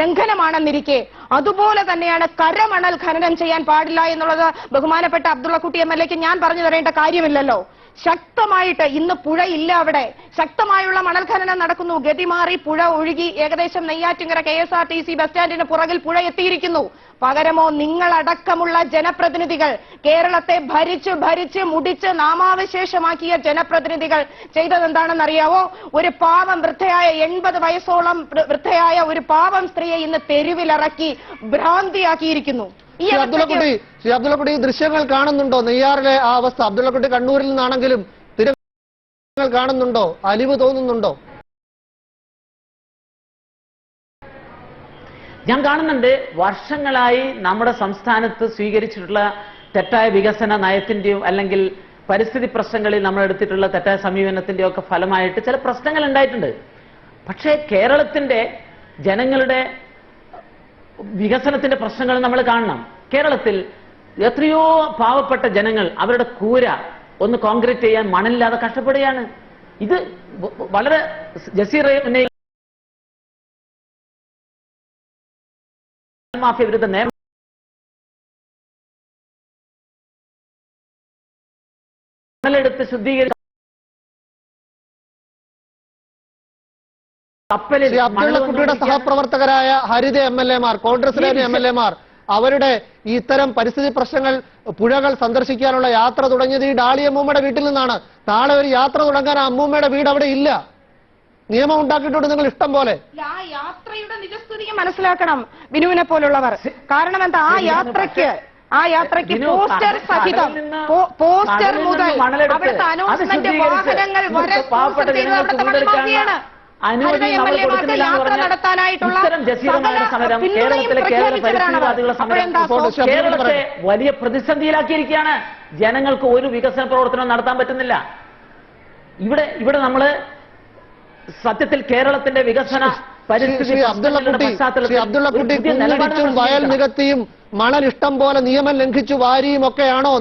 S5: ലംഘനമാണെന്നിരിക്കെ അതുപോലെ തന്നെയാണ് കരമണൽ ഖനനം ചെയ്യാൻ പാടില്ല എന്നുള്ളത് ബഹുമാനപ്പെട്ട അബ്ദുള്ളക്കുട്ടി MLA-ക്ക് ഞാൻ പറഞ്ഞു തരേണ്ട കാര്യമില്ലല്ലോ. ശക്തമായിട്ട് ഇന്ന് പുഴയില്ല, അവിടെ ശക്തമായുള്ള മണൽ ഖനനം നടക്കുന്നു. ഗതി മാറി പുഴ ഒഴുകി ഏകദേശം നെയ്യാറ്റിങ്കര KSRTC ബസ് സ്റ്റാൻഡിന് പുറകിൽ പുഴ എത്തിയിരിക്കുന്നു. പകരമോ നിങ്ങളടക്കമുള്ള ജനപ്രതിനിധികൾ, കേരളത്തെ ഭരിച്ച് മുടിച്ച് നാമാവശേഷമാക്കിയ ജനപ്രതിനിധികൾ ചെയ്തതെന്താണെന്നറിയാവോ? ഒരു പാവം വൃദ്ധയായ 80 വയസ്സോളം വൃദ്ധയായ ഒരു പാവം സ്ത്രീയെ ഇന്ന് തെരുവിലിറക്കി ഭ്രാന്തിയാക്കിയിരിക്കുന്നു.
S1: ശ്രീ അബ്ദുള്ളക്കുട്ടി, ദൃശ്യങ്ങൾ കാണുന്നുണ്ടോ? നെയ്യാറിലെ ആ അവസ്ഥ. അബ്ദുള്ളക്കുട്ടി കണ്ണൂരിൽ നിന്നാണെങ്കിലും ദൃശ്യങ്ങൾ കാണുന്നുണ്ടോ? അലിവ് തോന്നുന്നുണ്ടോ?
S3: ഞാൻ കാണുന്നുണ്ട്. വർഷങ്ങളായി നമ്മുടെ സംസ്ഥാനത്ത് സ്വീകരിച്ചിട്ടുള്ള തെറ്റായ വികസന നയത്തിന്റെയും അല്ലെങ്കിൽ പരിസ്ഥിതി പ്രശ്നങ്ങളിൽ നമ്മൾ എടുത്തിട്ടുള്ള തെറ്റായ സമീപനത്തിന്റെയും ഒക്കെ ഫലമായിട്ട് ചില പ്രശ്നങ്ങൾ ഉണ്ടായിട്ടുണ്ട്. പക്ഷേ കേരളത്തിന്റെ ജനങ്ങളുടെ വികസനത്തിന്റെ പ്രശ്നങ്ങൾ നമ്മൾ കാണണം. കേരളത്തിൽ എത്രയോ പാവപ്പെട്ട ജനങ്ങൾ അവരുടെ കൂര ഒന്ന് കോൺക്രീറ്റ് ചെയ്യാൻ മണലില്ലാതെ കഷ്ടപ്പെടുകയാണ്. ഇത് വളരെ ജസീറ മാഫിയ വിരുദ്ധ നിയമം മണലെടുത്ത് ശുദ്ധീകരിച്ച
S1: അബ്ദുള്ളക്കുട്ടിയുടെ സഹപ്രവർത്തകരായ ഹരിത MLA-മാർ, കോൺഗ്രസിലെ MLA-മാർ അവരുടെ ഇത്തരം പരിസ്ഥിതി പ്രശ്നങ്ങൾ, പുഴകൾ സന്ദർശിക്കാനുള്ള യാത്ര തുടങ്ങിയത് ഈ ഡാളി അമ്മൂമ്മയുടെ വീട്ടിൽ നിന്നാണ്. നാളെ ഒരു യാത്ര തുടങ്ങാൻ അമ്മൂമ്മയുടെ വീട് അവിടെ ഇല്ല. നിയമം ഉണ്ടാക്കിയിട്ടുണ്ട് നിങ്ങൾ ഇഷ്ടം പോലെ.
S5: ആ യാത്രയുടെ നിജസ്ഥിതി മനസ്സിലാക്കണം ബിനുവിനെ പോലുള്ളവർ. കാരണം എന്താ, ആ യാത്രയ്ക്ക് പോസ്റ്റർ സഹിതം, പോസ്റ്റർ മുതൽ അവിടുത്തെ അനൗൺസ്മെന്റ് വാഹനങ്ങൾ വരെ
S3: കേരളത്തെ വലിയ പ്രതിസന്ധിയിലാക്കിയിരിക്കുകയാണ്. ജനങ്ങൾക്ക് ഒരു വികസന പ്രവർത്തനം നടത്താൻ പറ്റുന്നില്ല. ഇവിടെ നമ്മള് സത്യത്തിൽ കേരളത്തിന്റെ വികസന പരിസ്ഥിതി
S1: അബ്ദുള്ളക്കുട്ടി കുന്നിടിച്ചും വയൽ നികത്തിയും മണൽ ഇഷ്ടം പോലെ നിയമം ലംഘിച്ചു വാരിയും ഒക്കെയാണോ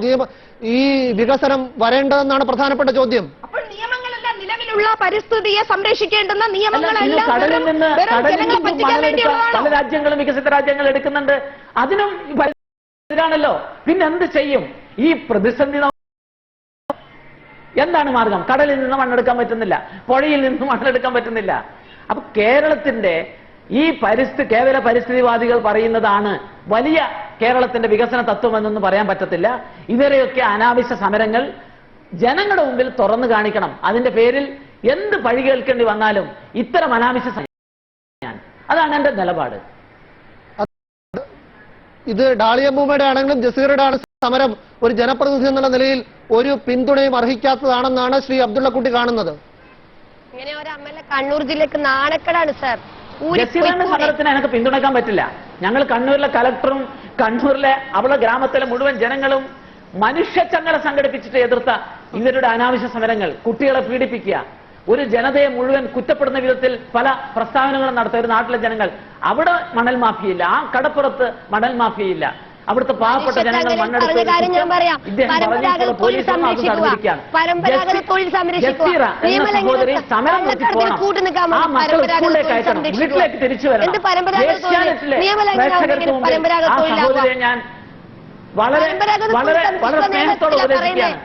S1: ഈ വികസനം വരേണ്ടതെന്നാണ് പ്രധാനപ്പെട്ട ചോദ്യം.
S5: അപ്പോൾ നിയമങ്ങളെല്ലാം നിലവിലുള്ള പരിസ്ഥിതിയെ സംരക്ഷിക്കേണ്ടുന്ന നിയമങ്ങളെല്ലാം
S3: പല രാജ്യങ്ങളും വികസിത രാജ്യങ്ങൾ എടുക്കുന്നുണ്ട്. അതിനും ഇതിലാണല്ലോ. പിന്നെന്ത് ചെയ്യും? ഈ പ്രതിസന്ധി എന്താണ് മാർഗം? കടലിൽ നിന്ന് മണ്ണെടുക്കാൻ പറ്റുന്നില്ല, പുഴയിൽ നിന്ന് മണ്ണെടുക്കാൻ പറ്റുന്നില്ല. അപ്പൊ കേരളത്തിന്റെ ഈ കേവല പരിസ്ഥിതിവാദികൾ പറയുന്നതാണ് വലിയ കേരളത്തിന്റെ വികസന തത്വം എന്നൊന്നും പറയാൻ പറ്റത്തില്ല. ഇവരെയൊക്കെ അനാവശ്യ സമരങ്ങൾ ജനങ്ങളുടെ മുമ്പിൽ തുറന്നു കാണിക്കണം. അതിന്റെ പേരിൽ എന്ത് പഴി കേൾക്കേണ്ടി വന്നാലും ഇത്തരം അനാവശ്യ അതാണ് എന്റെ നിലപാട്.
S1: ഇത് ഡാളി അമ്മൂമ്മയുടെ ആണെങ്കിലും ജസീറയുടെ ആണ് സമരം ഒരു ജനപ്രതിനിധി എന്നുള്ള നിലയിൽ ഒരു പിന്തുണയും അർഹിക്കാത്തതാണെന്നാണ് ശ്രീ അബ്ദുള്ളക്കുട്ടി കാണുന്നത്.
S2: ഇങ്ങനെ ഒരു അമ്മ കണ്ണൂർ ജില്ലക്ക് നാണക്കേടാണ് സാർ.
S3: ജസീറയുടെ സമരത്തിന് എനിക്ക് പിന്തുണയ്ക്കാൻ പറ്റില്ല. ഞങ്ങൾ കണ്ണൂരിലെ കലക്ടറും കണ്ണൂരിലെ അവളുടെ ഗ്രാമത്തിലെ മുഴുവൻ ജനങ്ങളും മനുഷ്യച്ചങ്ങല സംഘടിപ്പിച്ചിട്ട് എതിർത്ത ഇവരുടെ അനാവശ്യ സമരങ്ങൾ, കുട്ടികളെ പീഡിപ്പിക്കുക, ഒരു ജനതയെ മുഴുവൻ കുറ്റപ്പെടുന്ന വിധത്തിൽ പല പ്രസ്താവനകളും നടത്തിയ ഒരു നാട്ടിലെ ജനങ്ങൾ. അവിടെ മണൽ മാഫിയയില്ല, ആ കടപ്പുറത്ത് മണൽ മാഫിയയില്ല. അവിടുത്തെ പാവപ്പെട്ട ജനങ്ങൾ മണ്ണെടുത്ത് സഹോദരി സമരം നിർത്തി പോകണം. ആ മക്കൾ സ്കൂളിലേക്ക് അയക്കണം, വീട്ടിലേക്ക് തിരിച്ചു വരണം. ഏഷ്യാനെറ്റിലെ പ്രേക്ഷകർക്ക് മുമ്പിൽ ആ സഹോദരിയെ ഞാൻ വളരെ വളരെ വളരെ സ്നേഹത്തോടെ ഉപദേശിക്കുകയാണ്.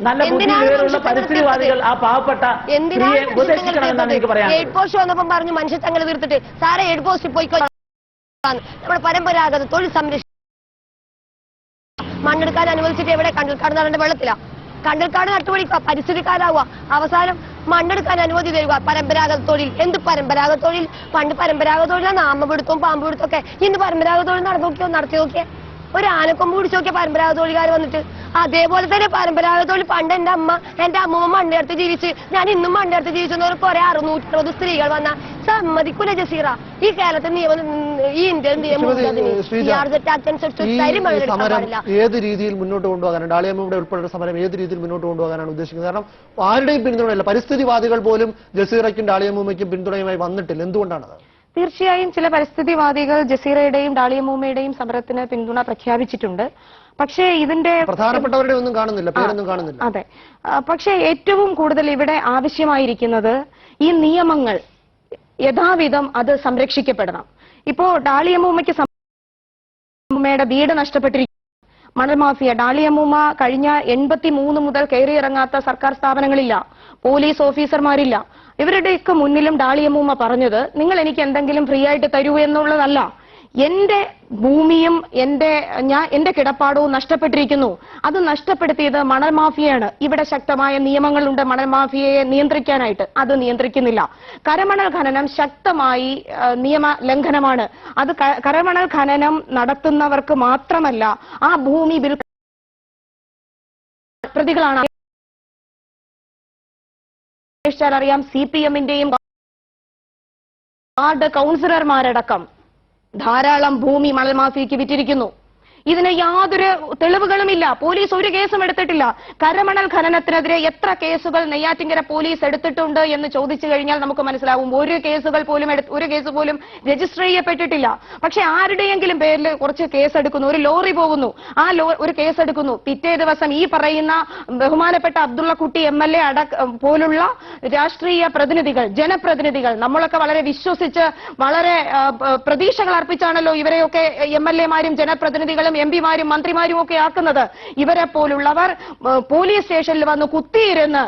S3: നല്ല ബുദ്ധി വിവരമുള്ള പരിസ്ഥിതിവാദികൾ ആ പാവപ്പെട്ട സ്ത്രീയെ ഉപദേശിക്കണമെന്നാണ് എനിക്ക് പറയാൻ.
S2: എയ്ഡ് പോസ്റ്റ് വന്നപ്പം പറഞ്ഞു മനുഷ്യ തങ്ങൾ തീർത്തിട്ട് സാറേ എയ്ഡ് പോസ്റ്റ് പോയിക്കോ. നമ്മുടെ പരമ്പരാഗത തൊഴിൽ സംരക്ഷണം മണ്ണെടുക്കാൻ അനുവദിച്ചിട്ട് എവിടെ കണ്ടൽക്കാട് നടേണ്ട വെള്ളത്തില കണ്ടൽക്കാട് നട്ടുപിടിക്കുക, പരിസ്ഥിതിക്കാരാവുക, അവസാനം മണ്ണെടുക്കാൻ അനുമതി തരിക. പരമ്പരാഗത തൊഴിൽ എന്ത് പരമ്പരാഗത തൊഴിൽ? പണ്ട് പരമ്പരാഗത തൊഴിലാണ് നാമപിടുത്തവും പാമ്പ് ഒക്കെ. ഇന്ന് പരമ്പരാഗത തൊഴിൽ നടത്തി നോക്കിയേ. ഒരു ആനക്കൊമ്പ് പിടിച്ചു നോക്കിയ പരമ്പരാഗത തൊഴിലുകാർ വന്നിട്ട്. അതേപോലെ തന്നെ പരമ്പരാഗത തൊഴിൽ പണ്ട് എന്റെ അമ്മൂമ്മ മണ്ണെടുത്ത് ജീവിച്ച്, ഞാൻ ഇന്നും മണ്ണെടുത്ത് ജീവിച്ചെന്നവർ കുറെ 660 സ്ത്രീകൾ വന്ന സമ്മതിക്കൂല ജസീറ. ഈ കേരളത്തിൽ നിയമം, ഈ ഇന്ത്യൻ നിയമം
S1: ഏത് രീതിയിൽ മുന്നോട്ട് കൊണ്ടുപോകാനാണ് ഡാളിയമ്മയുടെ ഉൾപ്പെടെ സമരം ഏത് രീതിയിൽ മുന്നോട്ട് കൊണ്ടുപോകാനാണ് ഉദ്ദേശിക്കുന്നത്? കാരണം ആരുടെയും പിന്തുണയില്ല. പരിസ്ഥിതിവാദികൾ പോലും ജസീറയ്ക്കും ഡാളിയമ്മയ്ക്കും പിന്തുണയുമായി വന്നിട്ടില്ല. എന്തുകൊണ്ടാണത്?
S4: തീർച്ചയായും ചില പരിസ്ഥിതിവാദികൾ ജസീറയുടെയും ഡാളിയമ്മൂമ്മയുടെയും സമരത്തിന് പിന്തുണ പ്രഖ്യാപിച്ചിട്ടുണ്ട്. പക്ഷേ ഇതിന്റെ
S1: പ്രധാനപ്പെട്ടവരുടെ ഒന്നും കാണുന്നില്ല, പേരൊന്നും കാണുന്നില്ല.
S4: അതെ, പക്ഷേ ഏറ്റവും കൂടുതൽ ഇവിടെ ആവശ്യമായിരിക്കുന്നത് ഈ നിയമങ്ങൾ യഥാവിധം അത് സംരക്ഷിക്കപ്പെടണം. ഇപ്പോ ഡാളിയമ്മൂമ്മയ്ക്ക് അമ്മൂമ്മയുടെ വീട് നഷ്ടപ്പെട്ടിരിക്കുന്നു. മണൽ മാഫിയ ഡാളിയമ്മൂമ്മ കഴിഞ്ഞ 83 മുതൽ കയറിയിറങ്ങാത്ത സർക്കാർ സ്ഥാപനങ്ങളില്ല, പോലീസ് ഓഫീസർമാരില്ല. ഇവരുടെയൊക്കെ മുന്നിലും ഡാളിയമ്മൂമ്മ പറഞ്ഞത് നിങ്ങൾ എനിക്ക് എന്തെങ്കിലും ഫ്രീ ആയിട്ട് തരൂ എന്നുള്ളതല്ല, എന്റെ ഭൂമിയും എന്റെ കിടപ്പാടവും നഷ്ടപ്പെട്ടിരിക്കുന്നു. അത് നഷ്ടപ്പെടുത്തിയത് മണൽ മാഫിയയാണ്. ഇവിടെ ശക്തമായ നിയമങ്ങളുണ്ട് മണൽ മാഫിയയെ നിയന്ത്രിക്കാനായിട്ട്, അത് നിയന്ത്രിക്കുന്നില്ല. കരമണൽ ഖനനം ശക്തമായി നിയമ ലംഘനമാണ്. അത് കരമണൽ ഖനനം നടത്തുന്നവർക്ക് മാത്രമല്ല, ആ ഭൂമി പ്രതികളാണ്. അറിയാം, CPM-ന്റെയും വാർഡ് കൗൺസിലർമാരടക്കം ധാരാളം ഭൂമി മണൽ മാഫിയയ്ക്ക് വിറ്റിരിക്കുന്നു. ഇതിന് യാതൊരു തെളിവുകളുമില്ല. പോലീസ് ഒരു കേസും എടുത്തിട്ടില്ല. കരമണൽ ഖനനത്തിനെതിരെ എത്ര കേസുകൾ നെയ്യാറ്റിങ്കര പോലീസ് എടുത്തിട്ടുണ്ട് എന്ന് ചോദിച്ചു കഴിഞ്ഞാൽ നമുക്ക് മനസ്സിലാവും. ഒരു കേസ് പോലും രജിസ്റ്റർ ചെയ്യപ്പെട്ടിട്ടില്ല. പക്ഷെ ആരുടെയെങ്കിലും പേരിൽ കുറച്ച് കേസ് എടുക്കുന്നു, ഒരു ലോറി പോകുന്നു, ഒരു കേസ് എടുക്കുന്നു. പിറ്റേ ദിവസം ഈ പറയുന്ന ബഹുമാനപ്പെട്ട അബ്ദുള്ളക്കുട്ടി MLA പോലുള്ള രാഷ്ട്രീയ പ്രതിനിധികൾ, ജനപ്രതിനിധികൾ, നമ്മളൊക്കെ വളരെ വിശ്വസിച്ച് വളരെ പ്രതീക്ഷകൾ അർപ്പിച്ചാണല്ലോ ഇവരെയൊക്കെ MLA-മാരും ജനപ്രതിനിധികളും MP-മാരും മന്ത്രിമാരും ഒക്കെ ആക്കുന്നത്. ഇവരെ പോലുള്ളവർ പോലീസ് സ്റ്റേഷനിൽ വന്ന് കുത്തിയിരുന്ന്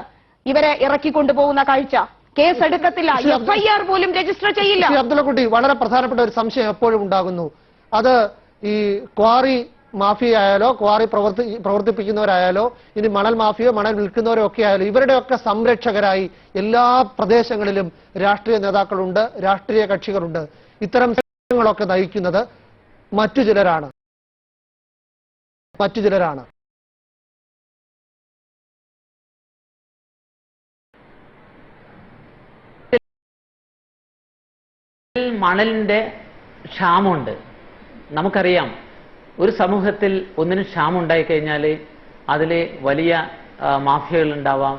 S4: ഇവരെ ഇറക്കിക്കൊണ്ടുപോകുന്ന കാഴ്ച. കേസ് എടുക്കത്തില്ല, FIR പോലും രജിസ്റ്റർ ചെയ്യില്ല.
S1: അബ്ദുള്ളക്കുട്ടി, വളരെ പ്രധാനപ്പെട്ട ഒരു സംശയം എപ്പോഴും ഉണ്ടാകുന്നു. അത് ഈ ക്വാറി മാഫിയ ആയാലോ, ക്വാറി പ്രവർത്തിപ്പിക്കുന്നവരായാലോ, ഇനി മണൽ മാഫിയോ മണൽ വിൽക്കുന്നവരോ ഒക്കെ ആയാലും, ഇവരുടെയൊക്കെ സംരക്ഷകരായി എല്ലാ പ്രദേശങ്ങളിലും രാഷ്ട്രീയ നേതാക്കളുണ്ട്, രാഷ്ട്രീയ കക്ഷികളുണ്ട്. ഇത്തരം സംഘങ്ങളൊക്കെ നയിക്കുന്നത് മറ്റു ചിലരാണ്.
S3: മണലിന്റെ ക്ഷാമമുണ്ട്. നമുക്കറിയാം, ഒരു സമൂഹത്തിൽ ഒന്നിനും ക്ഷാമം ഉണ്ടായിക്കഴിഞ്ഞാൽ അതിൽ വലിയ മാഫിയകൾ ഉണ്ടാവാം,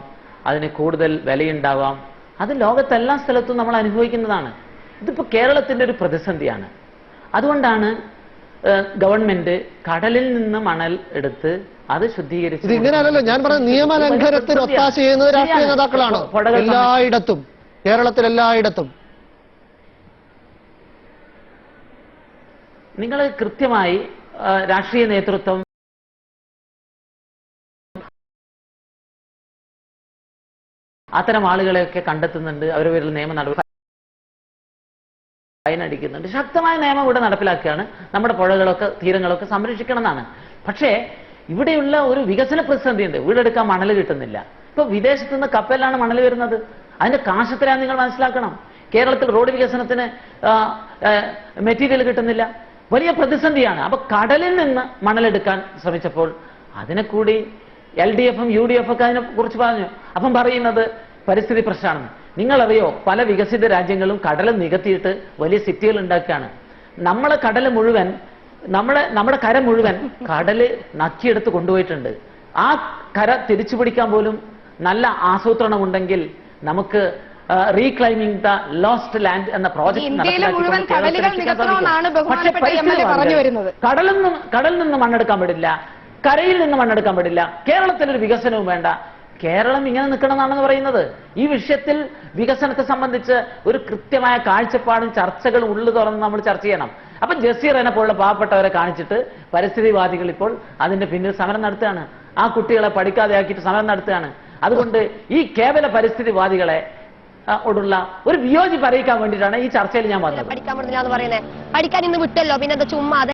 S3: അതിന് കൂടുതൽ വിലയുണ്ടാവാം. അത് ലോകത്തെല്ലാ സ്ഥലത്തും നമ്മൾ അനുഭവിക്കുന്നതാണ്. ഇതിപ്പോൾ കേരളത്തിന്റെ ഒരു പ്രതിസന്ധിയാണ്. അതുകൊണ്ടാണ് ഗവൺമെന്റ് കടലിൽ നിന്ന് മണൽ എടുത്ത് അത് ശുദ്ധീകരിച്ച്.
S1: ഇതിങ്ങനെയല്ലല്ലോ ഞാൻ പറഞ്ഞ നിയമലംഘനത്തിന് ഒത്താശ ചെയ്യുന്നത് രാഷ്ട്രീയ നേതാക്കളാണ് എല്ലായിടത്തും, കേരളത്തിൽ എല്ലായിടത്തും.
S3: നിങ്ങൾ കൃത്യമായി രാഷ്ട്രീയ നേതൃത്വം അത്തരം ആളുകളെയൊക്കെ കണ്ടെത്തുന്നുണ്ട്, അവരുടെ പേരിൽ നിയമ നടപടി ഫൈനടിക്കുന്നുണ്ട്. ശക്തമായ നിയമം ഇവിടെ നടപ്പിലാക്കുകയാണ്. നമ്മുടെ പുഴകളൊക്കെ തീരങ്ങളൊക്കെ സംരക്ഷിക്കണം എന്നാണ്. പക്ഷേ ഇവിടെയുള്ള ഒരു വികസന പ്രതിസന്ധി ഉണ്ട്. വീടെടുക്കാൻ മണൽ കിട്ടുന്നില്ല. ഇപ്പൊ വിദേശത്ത് നിന്ന് കപ്പലിലാണ് മണൽ വരുന്നത്. അതിന്റെ കാശത്തിലാണ് നിങ്ങൾ മനസ്സിലാക്കണം. കേരളത്തിൽ റോഡ് വികസനത്തിന് മെറ്റീരിയൽ കിട്ടുന്നില്ല. വലിയ പ്രതിസന്ധിയാണ്. അപ്പൊ കടലിൽ നിന്ന് മണലെടുക്കാൻ ശ്രമിച്ചപ്പോൾ അതിനെ കൂടി LDFും UDF ഒക്കെ അതിനെ കുറിച്ച് പറഞ്ഞു. അപ്പം പറയുന്നത് പരിസ്ഥിതി പ്രശ്നമാണ്. നിങ്ങളറിയോ, പല വികസിത രാജ്യങ്ങളും കടൽ നികത്തിയിട്ട് വലിയ സിറ്റികൾ ഉണ്ടാക്കുകയാണ്. നമ്മുടെ കടൽ മുഴുവൻ, നമ്മുടെ കര മുഴുവൻ കടല് നക്കിയെടുത്ത് കൊണ്ടുപോയിട്ടുണ്ട്. ആ കര തിരിച്ചു പിടിക്കാൻ പോലും നല്ല ആസൂത്രണം ഉണ്ടെങ്കിൽ നമുക്ക് റീക്ലൈമിംഗ് ദ ലോസ്റ്റ് ലാൻഡ് എന്ന
S5: ഇന്ത്യയിലെ മുഴുവൻ കടലുകൾ നികത്തണമെന്നാണ് ബഹുമാനപ്പെട്ട MLA പറഞ്ഞു വരുന്നത്.
S3: കടലിൽ നിന്ന് മണ്ണെടുക്കാൻ പറ്റില്ല, കരയിൽ നിന്ന് മണ്ണെടുക്കാൻ പറ്റില്ല, കേരളത്തിലൊരു വികസനവും വേണ്ട, കേരളം ഇങ്ങനെ നിൽക്കണമെന്നാണെന്ന് പറയുന്നത്. ഈ വിഷയത്തിൽ വികസനത്തെ സംബന്ധിച്ച് ഒരു കൃത്യമായ കാഴ്ചപ്പാടും ചർച്ചകളും ഉള്ളു തുറന്ന് നമ്മൾ ചർച്ച ചെയ്യണം. അപ്പൊ ജസീറിനെ പോലുള്ള പാവപ്പെട്ടവരെ കാണിച്ചിട്ട് പരിസ്ഥിതിവാദികൾ ഇപ്പോൾ അതിന്റെ പിന്നിൽ സമരം നടത്തുകയാണ്. ആ കുട്ടികളെ പഠിക്കാതെയാക്കിയിട്ട് സമരം നടത്തുകയാണ്. അതുകൊണ്ട് ഈ കേവല പരിസ്ഥിതിവാദികളെ ഓടുള്ള ഒരു വിയോജിപ്പ് അറിയിക്കാൻ വേണ്ടിയിട്ടാണ് ഈ ചർച്ചയിൽ ഞാൻ വന്നത്.
S2: പഠിക്കാൻ പറ്റില്ല എന്ന് പറയുന്നത്. പഠിക്കാൻ ഇന്ന് വിട്ടല്ലോ, പിന്നെ എന്താ ചുമ്മാ